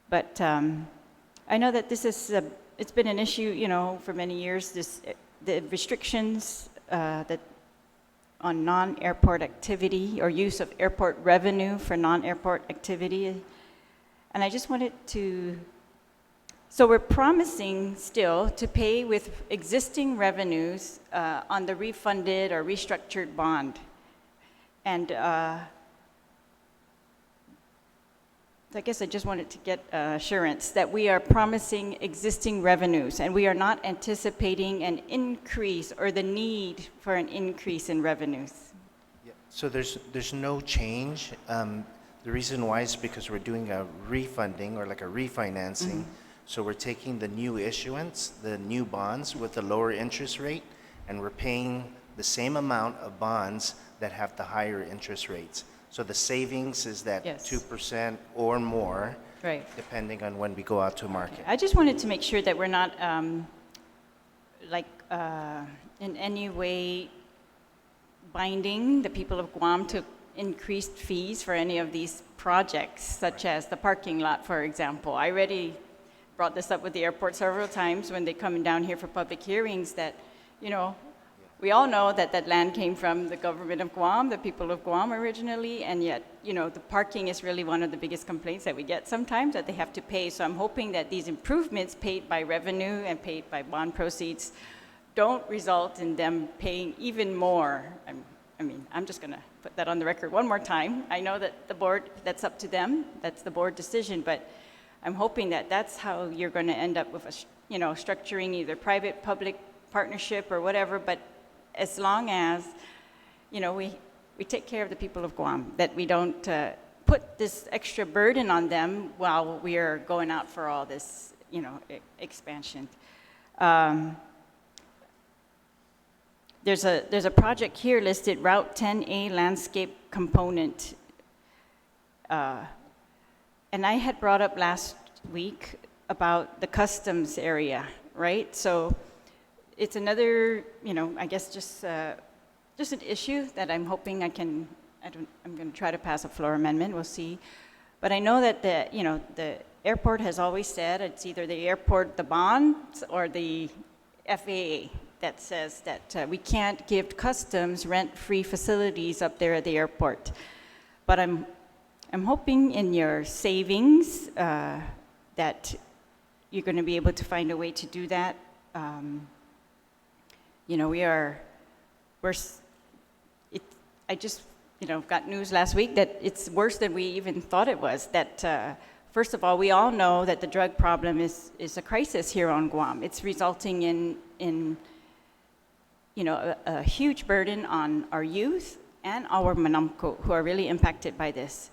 But I know that it's been an issue, for many years, the restrictions that on non-airport activity or use of airport revenue for non-airport activity. And I just wanted to, so we're promising still to pay with existing revenues on the refunded or restructured bond. And I guess I just wanted to get assurance that we are promising existing revenues and we are not anticipating an increase or the need for an increase in revenues. Yeah. So there's no change. The reason why is because we're doing a refunding or like a refinancing. So we're taking the new issuance, the new bonds with the lower interest rate, and we're paying the same amount of bonds that have the higher interest rates. So the savings is that 2% or more, right, depending on when we go out to market. I just wanted to make sure that we're not in any way binding the people of Guam to increased fees for any of these projects, such as the parking lot, for example. I already brought this up with the airport several times when they come down here for public hearings that, we all know that that land came from the government of Guam, the people of Guam originally, and yet, the parking is really one of the biggest complaints that we get sometimes, that they have to pay. So I'm hoping that these improvements paid by revenue and paid by bond proceeds don't result in them paying even more. I'm just going to put that on the record one more time. I know that the board, that's up to them, that's the board decision, but I'm hoping that that's how you're going to end up with structuring either private-public partnership or whatever, but as long as, we take care of the people of Guam, that we don't put this extra burden on them while we are going out for all this, expansion. There's a project here listed, Route 10A Landscape Component. And I had brought up last week about the customs area, right? So it's another, I guess just an issue that I'm hoping I'm going to try to pass a floor amendment, we'll see. But I know that the airport has always said it's either the airport, the bonds, or the FAA that says that we can't give customs rent-free facilities up there at the airport. But I'm hoping in your savings that you're going to be able to find a way to do that. I just, got news last week that it's worse than we even thought it was. That, first of all, we all know that the drug problem is a crisis here on Guam. It's resulting in a huge burden on our youth and our Manamco, who are really impacted by this.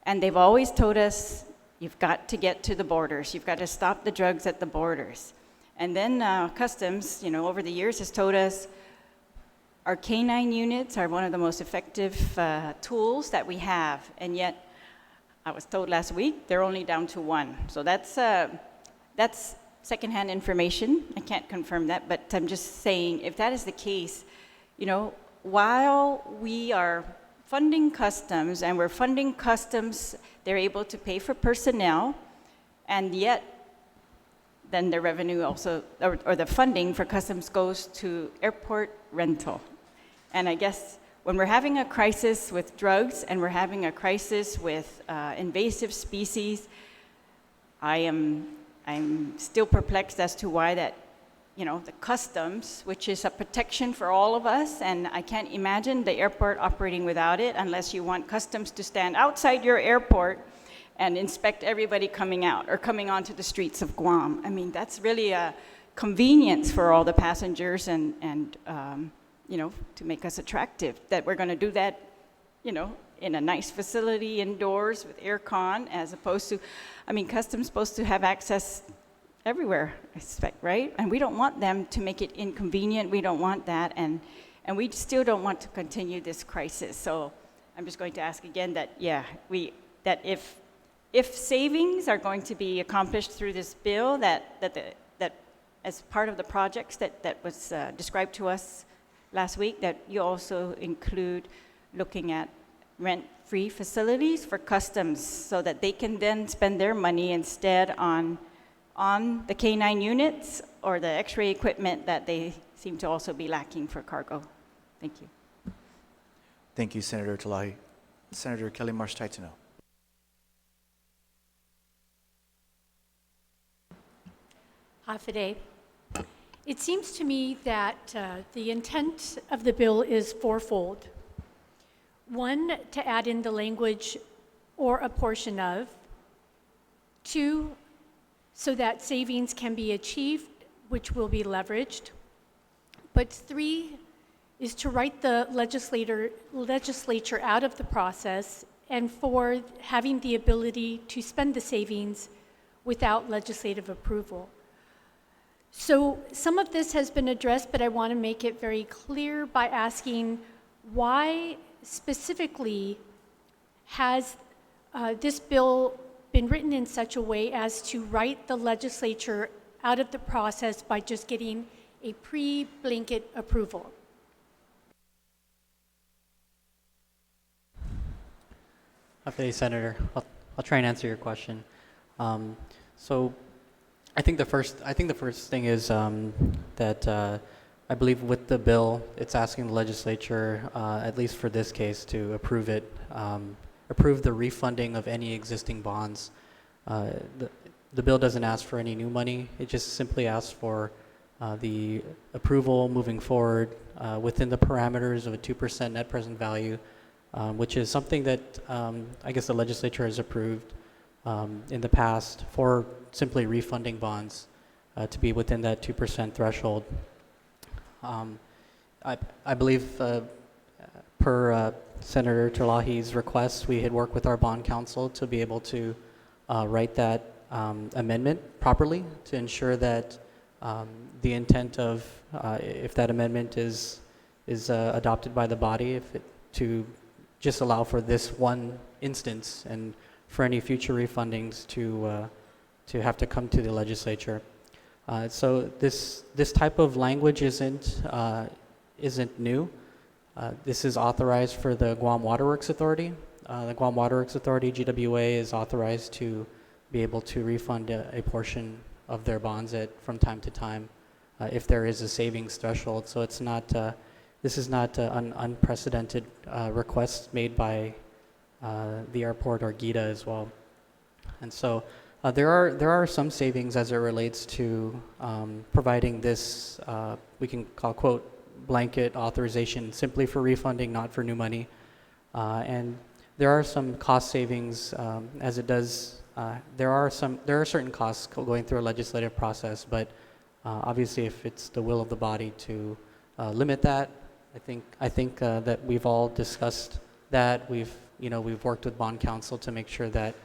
And they've always told us, you've got to get to the borders. You've got to stop the drugs at the borders. And then Customs, over the years has told us our K-9 units are one of the most effective tools that we have. And yet, I was told last week, they're only down to 1. So that's secondhand information. I can't confirm that, but I'm just saying, if that is the case, while we are funding Customs, and we're funding Customs, they're able to pay for personnel, and yet then the revenue also, or the funding for Customs goes to airport rental. And I guess when we're having a crisis with drugs and we're having a crisis with invasive species, I'm still perplexed as to why that, the customs, which is a protection for all of us, and I can't imagine the airport operating without it unless you want customs to stand outside your airport and inspect everybody coming out or coming onto the streets of Guam. I mean, that's really a convenience for all the passengers and to make us attractive, that we're going to do that, in a nice facility indoors with air con, as opposed to, customs supposed to have access everywhere, I expect, right? And we don't want them to make it inconvenient. We don't want that, and we still don't want to continue this crisis. So I'm just going to ask again that, if savings are going to be accomplished through this bill, that as part of the projects that was described to us last week, that you also include looking at rent-free facilities for customs so that they can then spend their money instead on the K-9 units or the X-ray equipment that they seem to also be lacking for cargo. Thank you. Thank you, Senator Talahi. Senator Kelly Marsh-Taitano. Hafaday. It seems to me that the intent of the bill is fourfold. One, to add in the language or a portion of. Two, so that savings can be achieved, which will be leveraged. But three is to write the legislature out of the process, and four, having the ability to spend the savings without legislative approval. So some of this has been addressed, but I want to make it very clear by asking why specifically has this bill been written in such a way as to write the legislature out of the process by just getting a pre-blanket approval? Okay, Senator, I'll try and answer your question. So I think the first thing is that I believe with the bill, it's asking the legislature, at least for this case, to approve it, approve the refunding of any existing bonds. The bill doesn't ask for any new money. It just simply asks for the approval moving forward within the parameters of a 2% net present value, which is something that I guess the legislature has approved in the past for simply refunding bonds to be within that 2% threshold. I believe per Senator Talahi's request, we had worked with our bond counsel to be able to write that amendment properly to ensure that the intent of, if that amendment is adopted by the body, to just allow for this one instance and for any future refundings to have to come to the legislature. So this type of language isn't new. This is authorized for the Guam Waterworks Authority. The Guam Waterworks Authority, GWA, is authorized to be able to refund a portion of their bonds from time to time if there is a savings threshold. So it's not. This is not an unprecedented request made by the airport or GITA as well. And so there are some savings as it relates to providing this, we can call, quote, blanket authorization simply for refunding, not for new money. And there are some cost savings as it does. There are certain costs going through a legislative process, but obviously if it's the will of the body to limit that, I think that we've all discussed that. We've worked with bond counsel to make sure that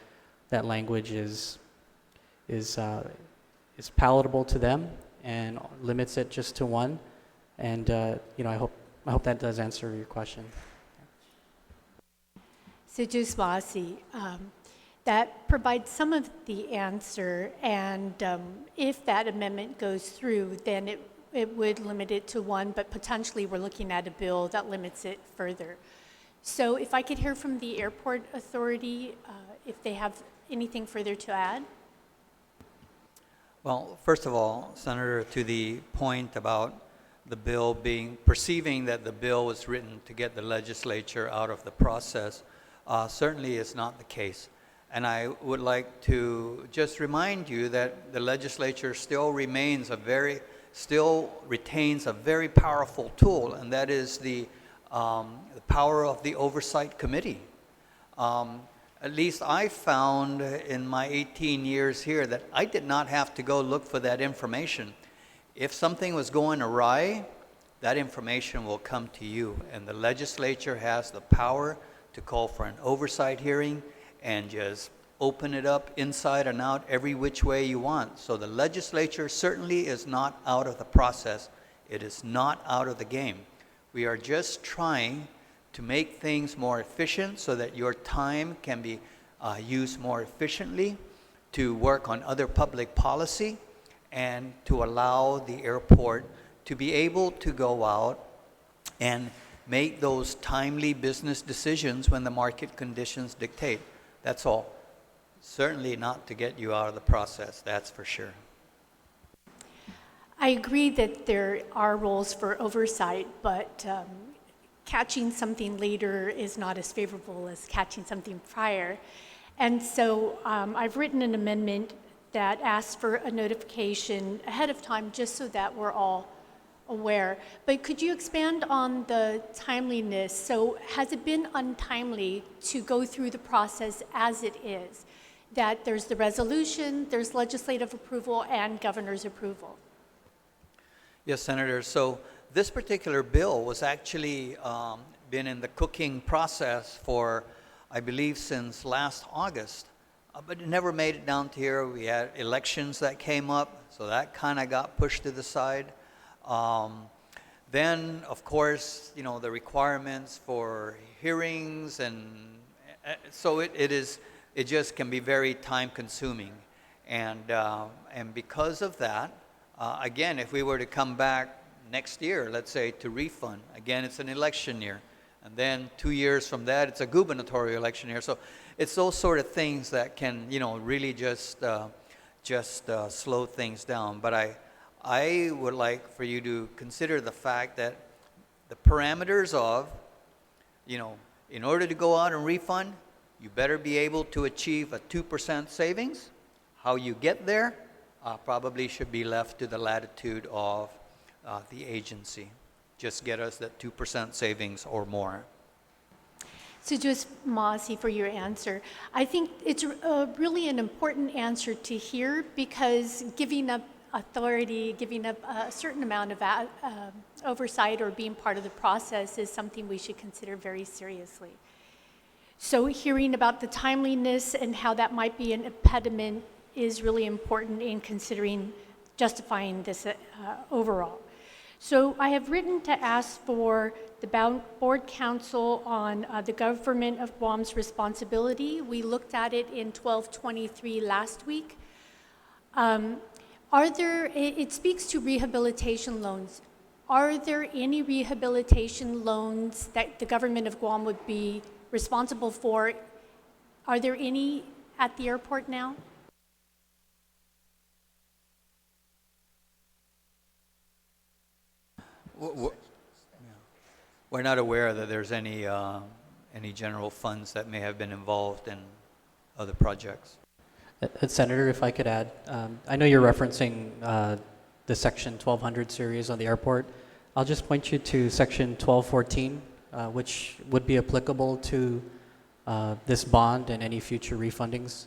that language is palatable to them and limits it just to one. And I hope that does answer your question. Sejuswasi, that provides some of the answer, and if that amendment goes through, then it would limit it to one, but potentially we're looking at a bill that limits it further. So if I could hear from the airport authority, if they have anything further to add? Well, first of all, Senator, to the point about the bill perceiving that the bill was written to get the legislature out of the process. Certainly is not the case. And I would like to just remind you that the legislature still retains a very powerful tool, and that is the power of the oversight committee. At least I found in my 18 years here that I did not have to go look for that information. If something was going awry, that information will come to you, and the legislature has the power to call for an oversight hearing and just open it up inside and out every which way you want. So the legislature certainly is not out of the process. It is not out of the game. We are just trying to make things more efficient so that your time can be used more efficiently to work on other public policy and to allow the airport to be able to go out and make those timely business decisions when the market conditions dictate. That's all. Certainly not to get you out of the process, that's for sure. I agree that there are roles for oversight, but catching something later is not as favorable as catching something prior. And so I've written an amendment that asks for a notification ahead of time just so that we're all aware. But could you expand on the timeliness? So has it been untimely to go through the process as it is? That there's the resolution, there's legislative approval, and governor's approval? Yes, Senator. So this particular bill was actually been in the cooking process for, I believe, since last August. But it never made it down to here. We had elections that came up, so that kind of got pushed to the side. Then, of course, you know, the requirements for hearings, and so it just can be very time consuming. And because of that, again, if we were to come back next year, let's say, to refund, again, it's an election year. And then 2 years from that, it's a gubernatorial election year. So it's those sort of things that can, you know, really just slow things down. But I would like for you to consider the fact that the parameters of, you know, in order to go out and refund, you better be able to achieve a 2% savings. How you get there probably should be left to the latitude of the agency. Just get us that 2% savings or more. So just, Masi, for your answer. I think it's really an important answer to hear, because giving up authority, giving up a certain amount of oversight or being part of the process is something we should consider very seriously. So hearing about the timeliness and how that might be an impediment is really important in considering justifying this overall. So I have written to ask for the Board Council on the Government of Guam's responsibility. We looked at it in 1223 last week. It speaks to rehabilitation loans. Are there any rehabilitation loans that the government of Guam would be responsible for? Are there any at the airport now? We're not aware that there's any general funds that may have been involved in other projects. Senator, if I could add, I know you're referencing the Section 1200 series on the airport. I'll just point you to Section 1214, which would be applicable to this bond and any future refundings,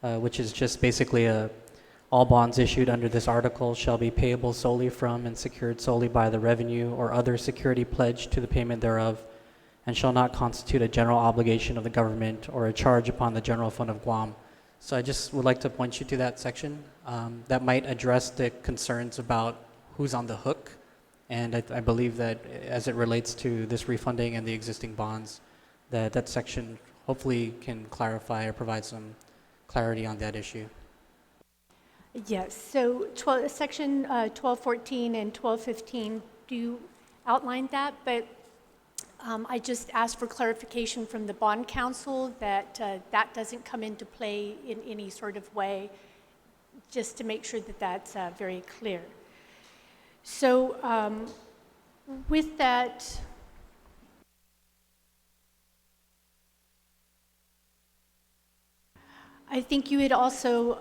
which is just basically all bonds issued under this article shall be payable solely from and secured solely by the revenue or other security pledged to the payment thereof, and shall not constitute a general obligation of the government or a charge upon the general fund of Guam. So I just would like to point you to that section that might address the concerns about who's on the hook. And I believe that as it relates to this refunding and the existing bonds, that section hopefully can clarify or provide some clarity on that issue. Yes, so Section 1214 and 1215 do outline that, but I just asked for clarification from the Bond Council that that doesn't come into play in any sort of way, just to make sure that that's very clear. So With that, I think you had also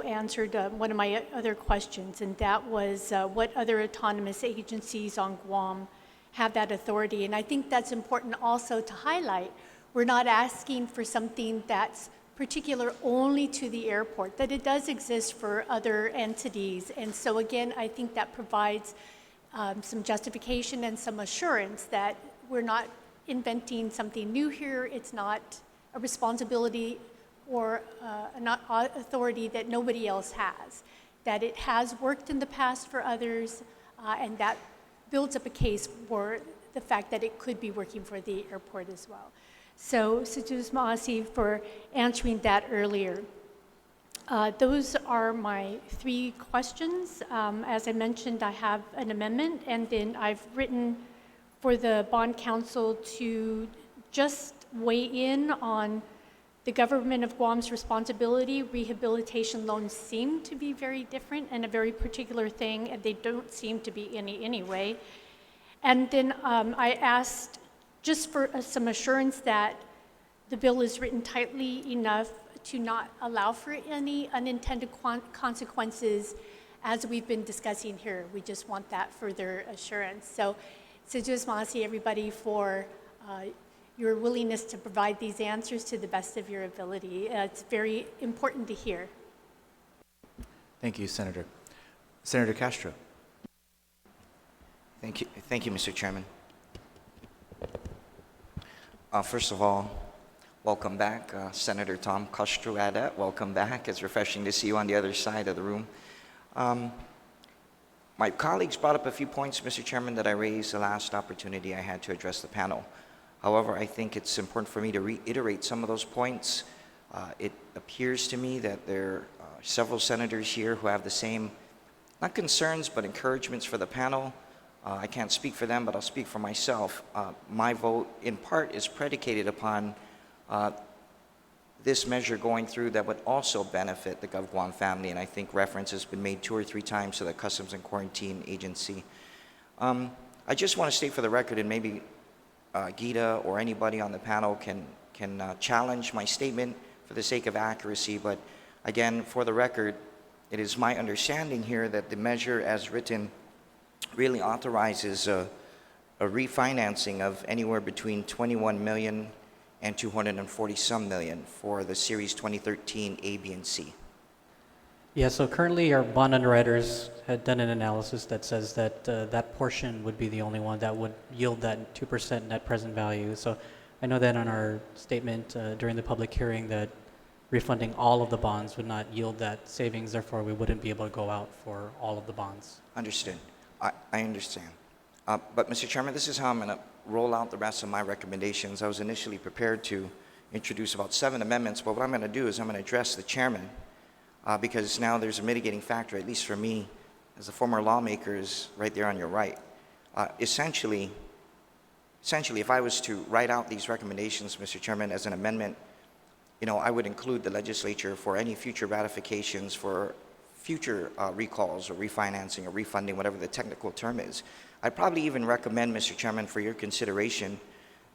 answered one of my other questions, and that was what other autonomous agencies on Guam have that authority. And I think that's important also to highlight. We're not asking for something that's particular only to the airport, that it does exist for other entities. And so again, I think that provides some justification and some assurance that we're not inventing something new here. It's not a responsibility or an authority that nobody else has, that it has worked in the past for others, and that builds up a case for the fact that it could be working for the airport as well. So, Sejus Maasi for answering that earlier. Those are my 3 questions. As I mentioned, I have an amendment, and then I've written for the bond council to just weigh in on the government of Guam's responsibility. Rehabilitation loans seem to be very different and a very particular thing, and they don't seem to be anyway. And then I asked just for some assurance that the bill is written tightly enough to not allow for any unintended consequences as we've been discussing here. We just want that further assurance. So just want to see everybody for your willingness to provide these answers to the best of your ability. It's very important to hear. Thank you, Senator. Senator Castro. Thank you, Mr. Chairman. First of all, welcome back, Senator Tom Castro-Adat. Welcome back. It's refreshing to see you on the other side of the room. My colleagues brought up a few points, Mr. Chairman, that I raised the last opportunity I had to address the panel. However, I think it's important for me to reiterate some of those points. It appears to me that there are several senators here who have the same, not concerns, but encouragements for the panel. I can't speak for them, but I'll speak for myself. My vote, in part, is predicated upon this measure going through that would also benefit the Gov Guam family, and I think reference has been made 2 or 3 times to the Customs and Quarantine Agency. I just want to state for the record, and maybe Gita or anybody on the panel can challenge my statement for the sake of accuracy, but again, for the record, it is my understanding here that the measure as written really authorizes a refinancing of anywhere between 21 million and 240 some million for the Series 2013 A, B, and C. Yeah, so currently our bond underwriters had done an analysis that says that that portion would be the only one that would yield that 2% net present value. So I know that on our statement during the public hearing that refunding all of the bonds would not yield that savings, therefore we wouldn't be able to go out for all of the bonds. Understood. I understand. But Mr. Chairman, this is how I'm going to roll out the rest of my recommendations. I was initially prepared to introduce about 7 amendments, but what I'm going to do is I'm going to address the chairman because now there's a mitigating factor, at least for me, as a former lawmaker, is right there on your right. Essentially, if I was to write out these recommendations, Mr. Chairman, as an amendment, I would include the legislature for any future ratifications for future recalls or refinancing or refunding, whatever the technical term is. I'd probably even recommend, Mr. Chairman, for your consideration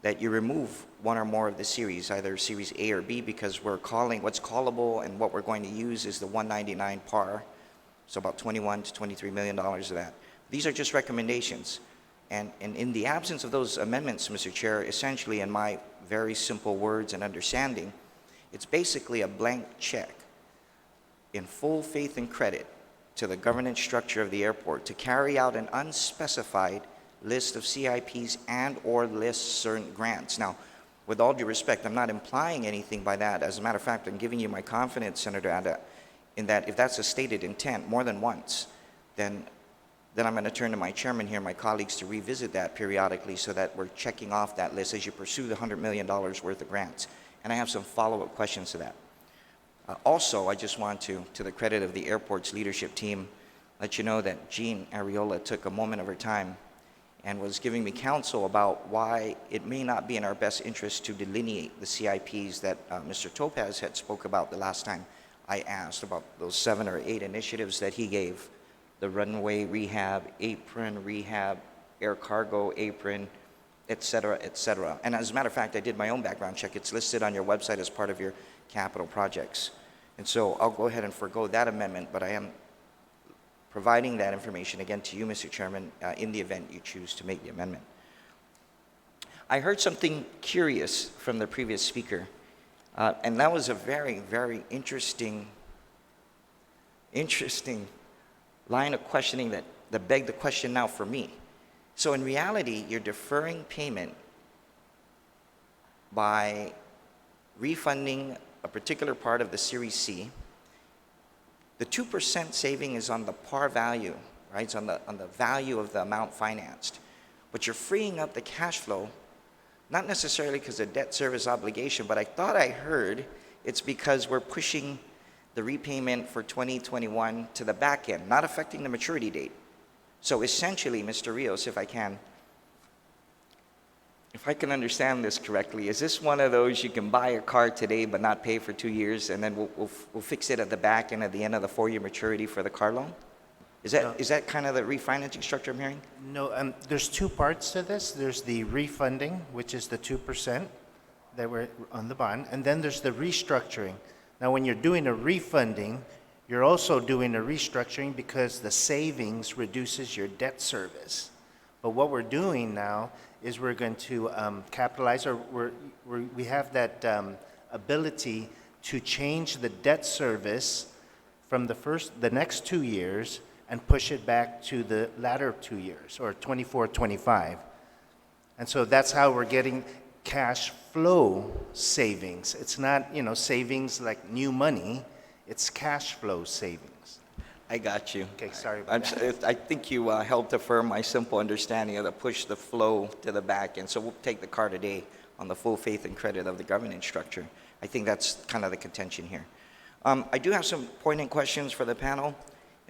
that you remove 1 or more of the series, either Series A or B, because we're calling what's callable and what we're going to use is the 199 par, so about $21 to $23 million of that. These are just recommendations. And in the absence of those amendments, Mr. Chair, essentially in my very simple words and understanding, it's basically a blank check in full faith and credit to the governance structure of the airport to carry out an unspecified list of CIPs and or list certain grants. Now, with all due respect, I'm not implying anything by that. As a matter of fact, I'm giving you my confidence, Senator Ada, in that if that's a stated intent more than once, then I'm going to turn to my chairman here, my colleagues, to revisit that periodically so that we're checking off that list as you pursue the $100 million worth of grants. And I have some follow-up questions to that. Also, I just want to the credit of the airport's leadership team, let you know that Jean Ariola took a moment of her time and was giving me counsel about why it may not be in our best interest to delineate the CIPs that Mr. Topaz had spoke about the last time I asked about those 7 or 8 initiatives that he gave the runway rehab, apron rehab, air cargo apron, et cetera, et cetera. And as a matter of fact, I did my own background check. It's listed on your website as part of your capital projects. And so I'll go ahead and forego that amendment, but I am providing that information again to you, Mr. Chairman, in the event you choose to make the amendment. I heard something curious from the previous speaker, and that was a very, very interesting line of questioning that begged the question now for me. So in reality, you're deferring payment by refunding a particular part of the Series C. The 2% saving is on the par value, right? It's on the value of the amount financed. But you're freeing up the cash flow, not necessarily because of debt service obligation, but I thought I heard it's because we're pushing the repayment for 2021 to the back end, not affecting the maturity date. So essentially, Mr. Rios, if I can understand this correctly, is this one of those you can buy a car today but not pay for 2 years, and then we'll fix it at the back end at the end of the 4-year maturity for the car loan? Is that kind of the refinancing structure I'm hearing? No, there's two parts to this. There's the refunding, which is the 2% that were on the bond, and then there's the restructuring. Now, when you're doing a refunding, you're also doing a restructuring because the savings reduces your debt service. But what we're doing now is we're going to capitalize, or we have that ability to change the debt service from the next 2 years and push it back to the latter 2 years, or 24, 25. And so that's how we're getting cash flow savings. It's not, savings like new money. It's cash flow savings. I got you. Okay, sorry about that. I think you helped affirm my simple understanding of the push the flow to the back end. So we'll take the car today on the full faith and credit of the governance structure. I think that's kind of the contention here. I do have some poignant questions for the panel.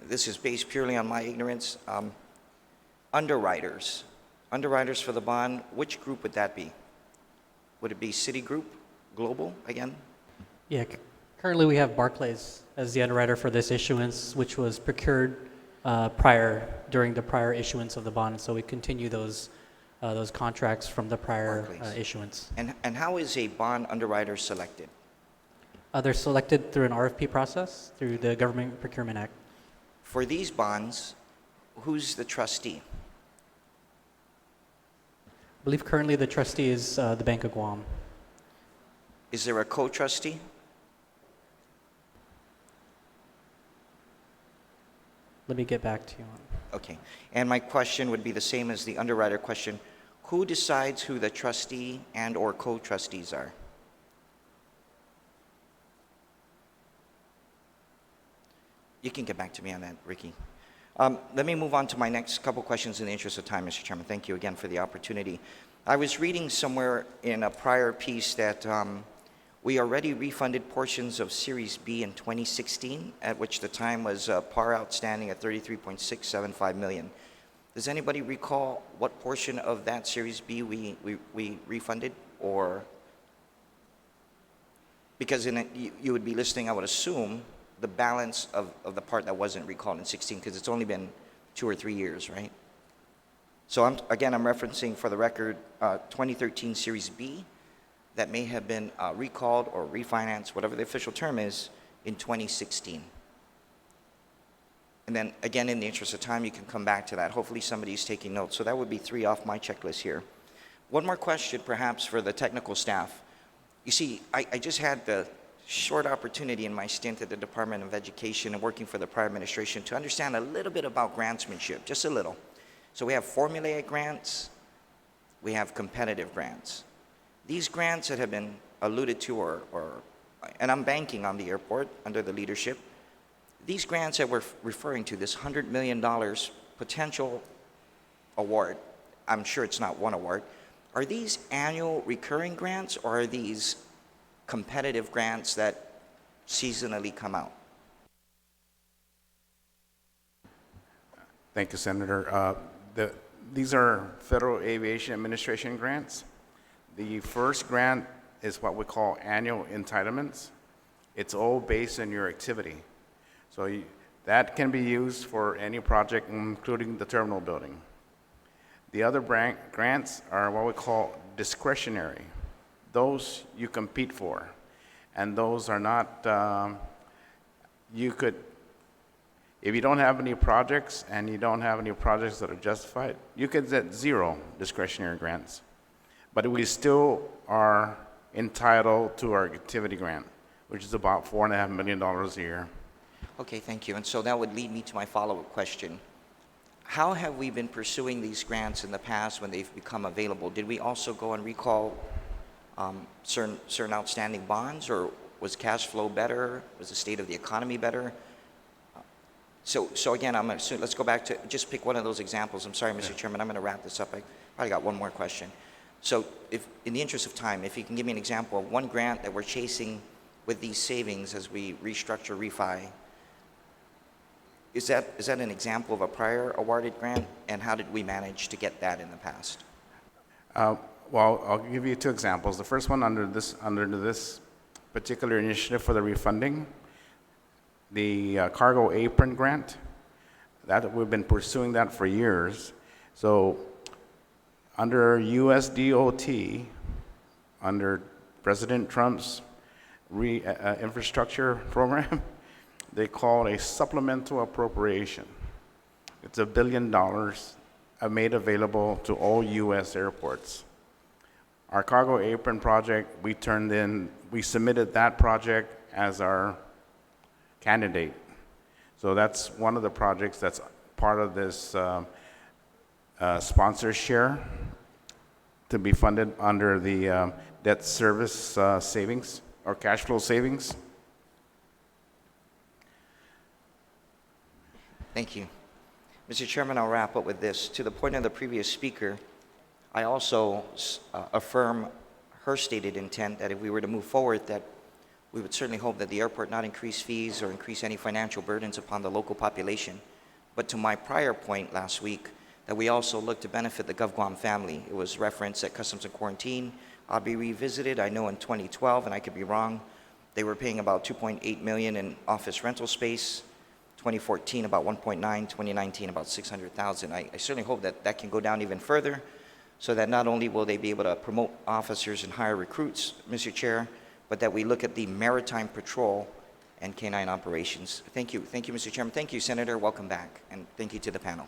This is based purely on my ignorance. Underwriters for the bond, which group would that be? Would it be Citigroup, Global again? Yeah, currently we have Barclays as the underwriter for this issuance, which was procured during the prior issuance of the bond. So we continue those contracts from the prior issuance. And how is a bond underwriter selected? They're selected through an RFP process through the Government Procurement Act. For these bonds, who's the trustee? I believe currently the trustee is the Bank of Guam. Is there a co-trustee? Let me get back to you on. Okay. And my question would be the same as the underwriter question. Who decides who the trustee and or co-trustees are? You can get back to me on that, Ricky. Let me move on to my next couple questions in the interest of time, Mr. Chairman. Thank you again for the opportunity. I was reading somewhere in a prior piece that we already refunded portions of Series B in 2016, at which the time was par outstanding at $33.675 million. Does anybody recall what portion of that Series B we refunded? Or because in it, you would be listing, I would assume, the balance of the part that wasn't recalled in 16, because it's only been 2 or 3 years, right? So I'm referencing for the record 2013 Series B that may have been recalled or refinanced, whatever the official term is, in 2016. And then again, in the interest of time, you can come back to that. Hopefully somebody's taking notes. So that would be 3 off my checklist here. One more question perhaps for the technical staff. You see, I just had the short opportunity in my stint at the Department of Education and working for the prior administration to understand a little bit about grantsmanship, just a little. So we have formulaic grants, we have competitive grants. These grants that have been alluded to, and I'm banking on the airport under the leadership, these grants that we're referring to, this $100 million potential award, I'm sure it's not one award, are these annual recurring grants, or are these competitive grants that seasonally come out? Thank you, Senator. These are Federal Aviation Administration grants. The first grant is what we call annual entitlements. It's all based on your activity. So That can be used for any project, including the terminal building. The other grants are what we call discretionary. Those you compete for, and those are not, you could, if you don't have any projects and you don't have any projects that are justified, you could get 0 discretionary grants. But we still are entitled to our activity grant, which is about $4.5 million a year. Okay, thank you. And so that would lead me to my follow-up question. How have we been pursuing these grants in the past when they've become available? Did we also go and recall certain outstanding bonds, or was cash flow better? Was the state of the economy better? So again, let's go back to, just pick one of those examples. I'm sorry, Mr. Chairman, I'm going to wrap this up. I probably got one more question. So if, in the interest of time, if you can give me an example of one grant that we're chasing with these savings as we restructure, refi, is that an example of a prior awarded grant, and how did we manage to get that in the past? Well, I'll give you 2 examples. The first one under this particular initiative for the refunding, the cargo apron grant, that we've been pursuing that for years. So under USDOT, under President Trump's infrastructure program, they call it a supplemental appropriation. It's $1 billion made available to all U.S. airports. Our cargo apron project, we submitted that project as our candidate. So that's one of the projects that's part of this sponsor share to be funded under the debt service savings or cash flow savings. Thank you. Mr. Chairman, I'll wrap up with this. To the point of the previous speaker, I also affirm her stated intent that if we were to move forward, that we would certainly hope that the airport not increase fees or increase any financial burdens upon the local population. But to my prior point last week, that we also look to benefit the Guam family. It was referenced that Customs and Quarantine will be revisited. I know in 2012, and I could be wrong, they were paying about $2.8 million in office rental space. 2014 about 1.9, 2019 about 600,000. I certainly hope that that can go down even further, so that not only will they be able to promote officers and hire recruits, Mr. Chair, but that we look at the maritime patrol and canine operations. Thank you, Mr. Chairman. Thank you, Senator. Welcome back, and thank you to the panel.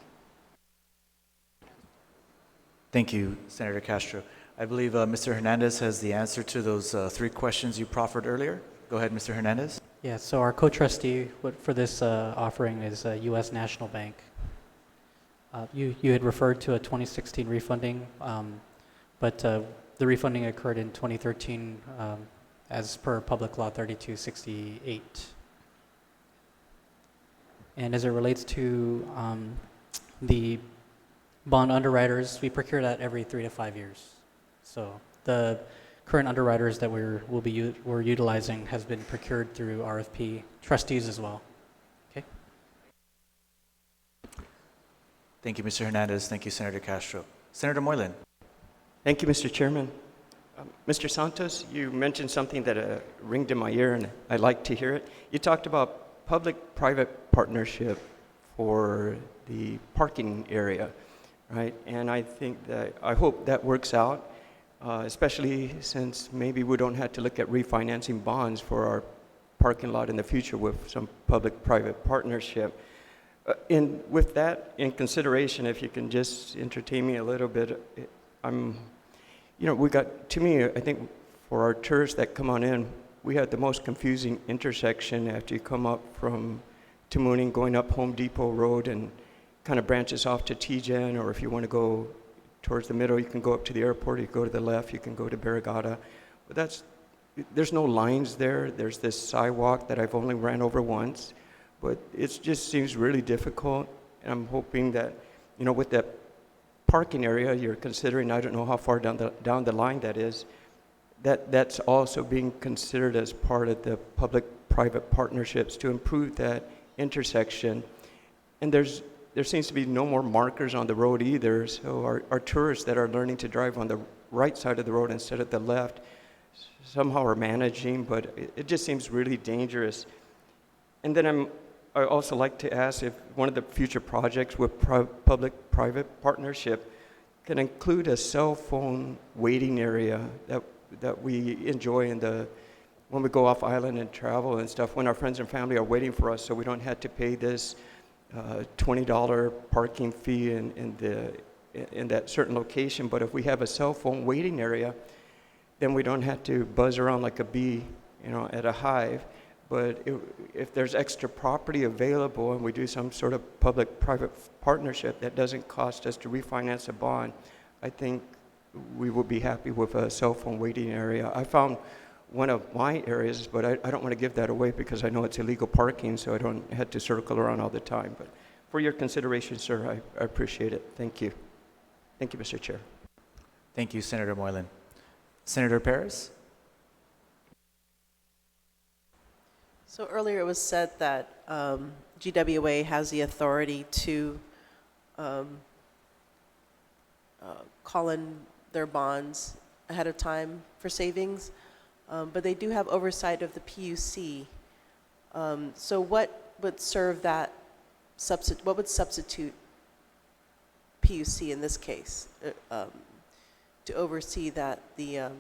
Thank you, Senator Castro. I believe Mr. Hernandez has the answer to those 3 questions you proffered earlier. Go ahead, Mr. Hernandez. Yeah, so our co-trustee for this offering is U.S. National Bank. You had referred to a 2016 refunding, but the refunding occurred in 2013 as per Public Law 3268. And as it relates to the bond underwriters, we procure that every 3 to 5 years. So the current underwriters that we're utilizing has been procured through RFP, trustees as well. Okay. Thank you, Mr. Hernandez. Thank you, Senator Castro. Senator Moylan. Thank you, Mr. Chairman. Mr. Santos, you mentioned something that ringed in my ear, and I'd like to hear it. You talked about public-private partnership for the parking area, right? And I hope that works out. Especially since maybe we don't have to look at refinancing bonds for our parking lot in the future with some public-private partnership. With that in consideration, if you can just entertain me a little bit, to me, I think for our tourists that come on in, we had the most confusing intersection after you come up from Tamuning, going up Home Depot Road and kind of branches off to T-Gen, or if you want to go towards the middle, you can go up to the airport, you go to the left, you can go to Barragata. But there's no lines there. There's this sidewalk that I've only ran over once, but it just seems really difficult. And I'm hoping that, with that parking area you're considering, I don't know how far down the line that is, that's also being considered as part of the public-private partnerships to improve that intersection. And there seems to be no more markers on the road either, so our tourists that are learning to drive on the right side of the road instead of the left somehow are managing, but it just seems really dangerous. And then I also like to ask if one of the future projects with public-private partnership can include a cell phone waiting area that we enjoy when we go off island and travel and stuff, when our friends and family are waiting for us, so we don't have to pay this $20 parking fee in that certain location. But if we have a cell phone waiting area, then we don't have to buzz around like a bee, at a hive. But if there's extra property available and we do some sort of public-private partnership that doesn't cost us to refinance a bond, I think we will be happy with a cell phone waiting area. I found one of my areas, but I don't want to give that away because I know it's illegal parking, so I don't have to circle around all the time. But for your consideration, sir, I appreciate it. Thank you. Thank you, Mr. Chair. Thank you, Senator Moylan. Senator Perez? So earlier it was said that GWA has the authority to call in their bonds ahead of time for savings, but they do have oversight of the PUC. So what would serve that what would substitute PUC in this case to oversee that the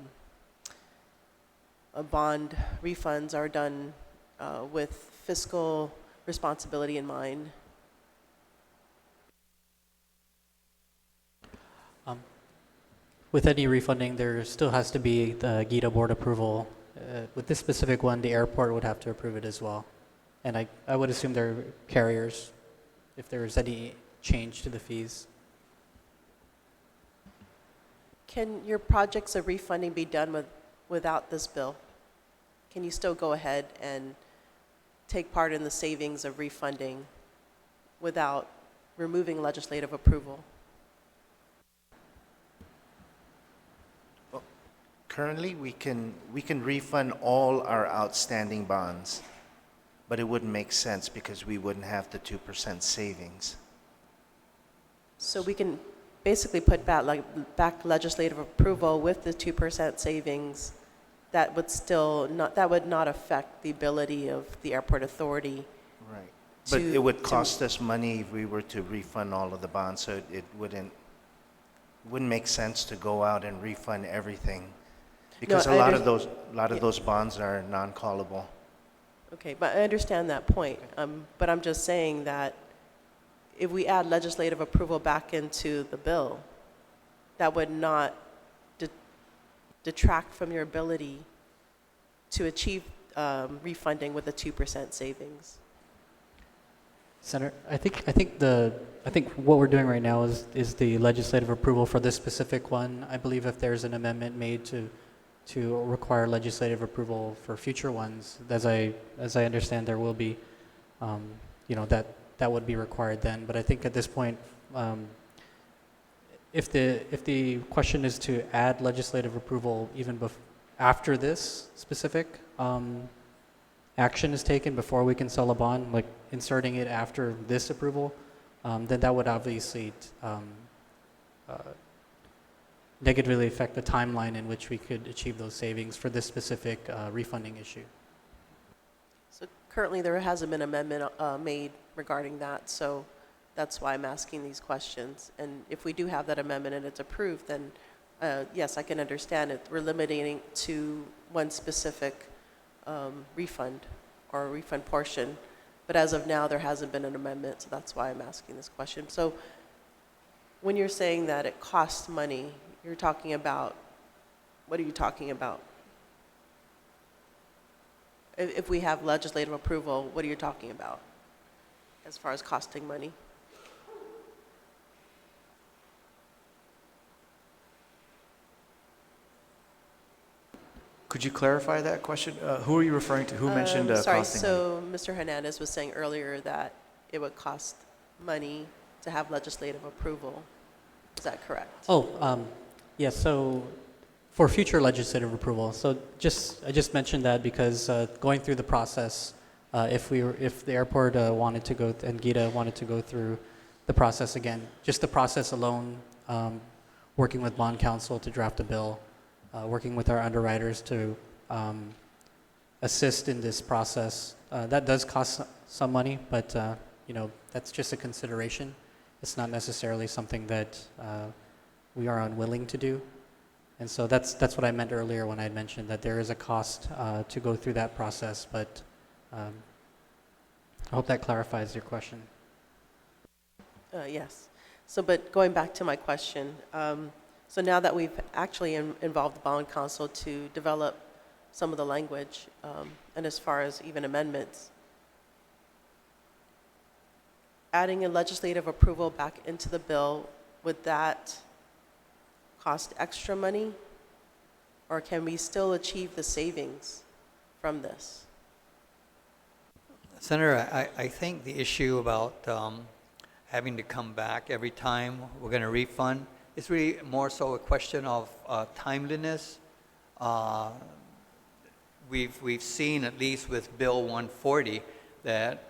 bond refunds are done with fiscal responsibility in mind? With any refunding, there still has to be the GITA board approval. With this specific one, the airport would have to approve it as well. And I would assume they're carriers if there's any change to the fees. Can your projects of refunding be done without this bill? Can you still go ahead and take part in the savings of refunding without removing legislative approval? Well, currently, we can refund all our outstanding bonds, but it wouldn't make sense because we wouldn't have the 2% savings. So we can basically put back legislative approval with the 2% savings. That would not affect the ability of the airport authority. Right. But it would cost us money if we were to refund all of the bonds, so it wouldn't make sense to go out and refund everything because a lot of those bonds are non-callable. Okay, but I understand that point. But I'm just saying that if we add legislative approval back into the bill, that would not detract from your ability to achieve refunding with a 2% savings. Senator, I think what we're doing right now is the legislative approval for this specific one. I believe if there's an amendment made to require legislative approval for future ones, as I understand, there will be, that would be required then. But I think at this point, if the question is to add legislative approval even after this specific action is taken, before we can sell a bond, like inserting it after this approval, then that would obviously negatively affect the timeline in which we could achieve those savings for this specific refunding issue. So currently there hasn't been an amendment made regarding that, so that's why I'm asking these questions. And if we do have that amendment and it's approved, then yes, I can understand it. We're limiting it to one specific refund or refund portion. But as of now, there hasn't been an amendment, so that's why I'm asking this question. So when you're saying that it costs money, you're talking about, what are you talking about? If we have legislative approval, what are you talking about as far as costing money? Could you clarify that question? Who are you referring to? Who mentioned sorry, costing so Mr. Hernandez was saying earlier that it would cost money to have legislative approval. Is that correct? Yeah, so for future legislative approval, so I just mentioned that because going through the process, if the airport wanted to go and GITA wanted to go through the process again, just the process alone, working with bond counsel to draft a bill, working with our underwriters to assist in this process, that does cost some money, but that's just a consideration. It's not necessarily something that we are unwilling to do. And so that's what I meant earlier when I had mentioned that there is a cost to go through that process, but I hope that clarifies your question. Yes. So, but going back to my question, so now that we've actually involved the bond council to develop some of the language, and as far as even amendments, adding a legislative approval back into the bill, would that cost extra money? Or can we still achieve the savings from this? Senator, I think the issue about having to come back every time we're going to refund is really more so a question of timeliness. We've seen, at least with Bill 140, that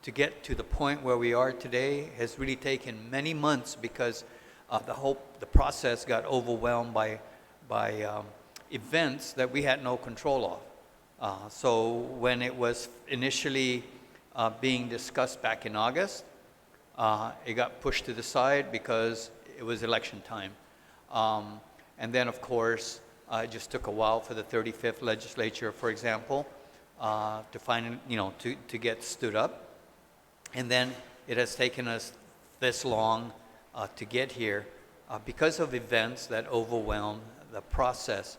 to get to the point where we are today has really taken many months because the process got overwhelmed by events that we had no control of. So when it was initially being discussed back in August, it got pushed to the side because it was election time. And then, of course, it just took a while for the 35th legislature, for example, to find, to get stood up. And then it has taken us this long to get here because of events that overwhelm the process.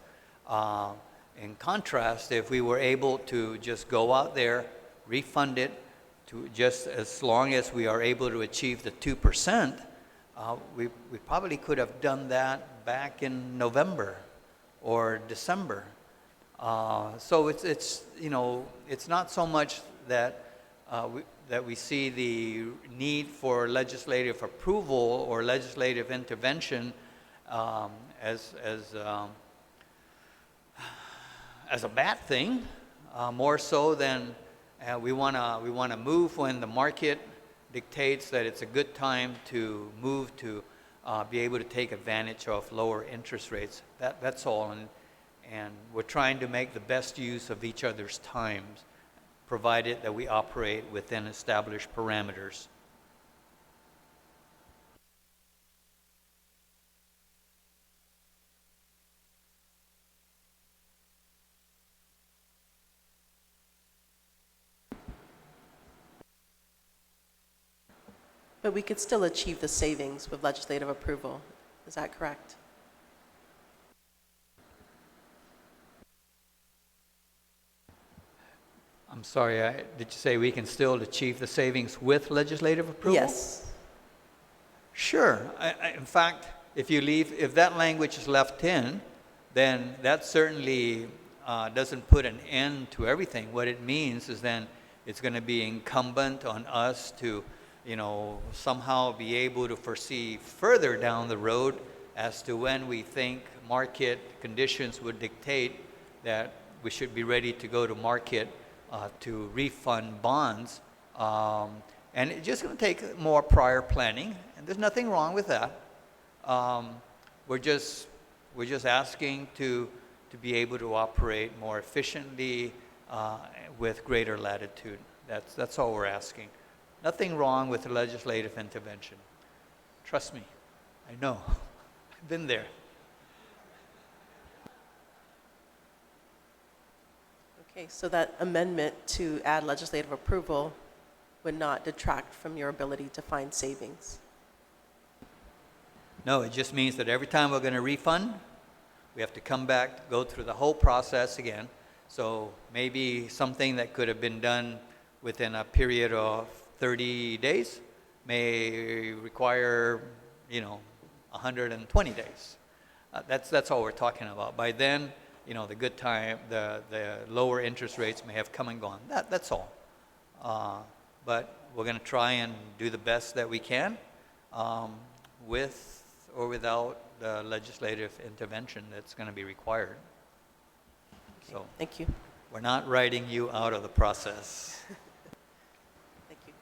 In contrast, if we were able to just go out there, refund it, to just as long as we are able to achieve the 2%, we probably could have done that back in November or December. So it's not so much that we see the need for legislative approval or legislative intervention as a bad thing, more so than we want to move when the market dictates that it's a good time to move to be able to take advantage of lower interest rates. That's all, and we're trying to make the best use of each other's times, provided that we operate within established parameters. But we could still achieve the savings with legislative approval. Is that correct? I'm sorry, did you say we can still achieve the savings with legislative approval? Yes. Sure. In fact, if that language is left in, then that certainly doesn't put an end to everything. What it means is then it's going to be incumbent on us to somehow be able to foresee further down the road as to when we think market conditions would dictate that we should be ready to go to market to refund bonds. And it's just going to take more prior planning, and there's nothing wrong with that. We're just asking to be able to operate more efficiently with greater latitude. That's all we're asking. Nothing wrong with the legislative intervention. Trust me, I know. I've been there. Okay, so that amendment to add legislative approval would not detract from your ability to find savings? No, it just means that every time we're going to refund, we have to come back, go through the whole process again. So maybe something that could have been done within a period of 30 days may require, 120 days. That's all we're talking about. By then, the good time, the lower interest rates may have come and gone. That's all. But we're going to try and do the best that we can with or without the legislative intervention that's going to be required. Okay, so thank you. We're not writing you out of the process. Thank you.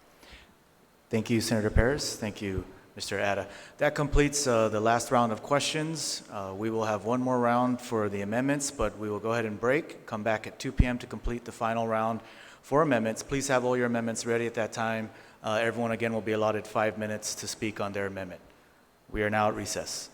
Thank you, Senator Perez. Thank you, Mr. Atta. That completes the last round of questions. We will have one more round for the amendments, but we will go ahead and break, come back at 2 p.m. to complete the final round for amendments. Please have all your amendments ready at that time. Everyone, again, will be allotted 5 minutes to speak on their amendment. We are now at recess.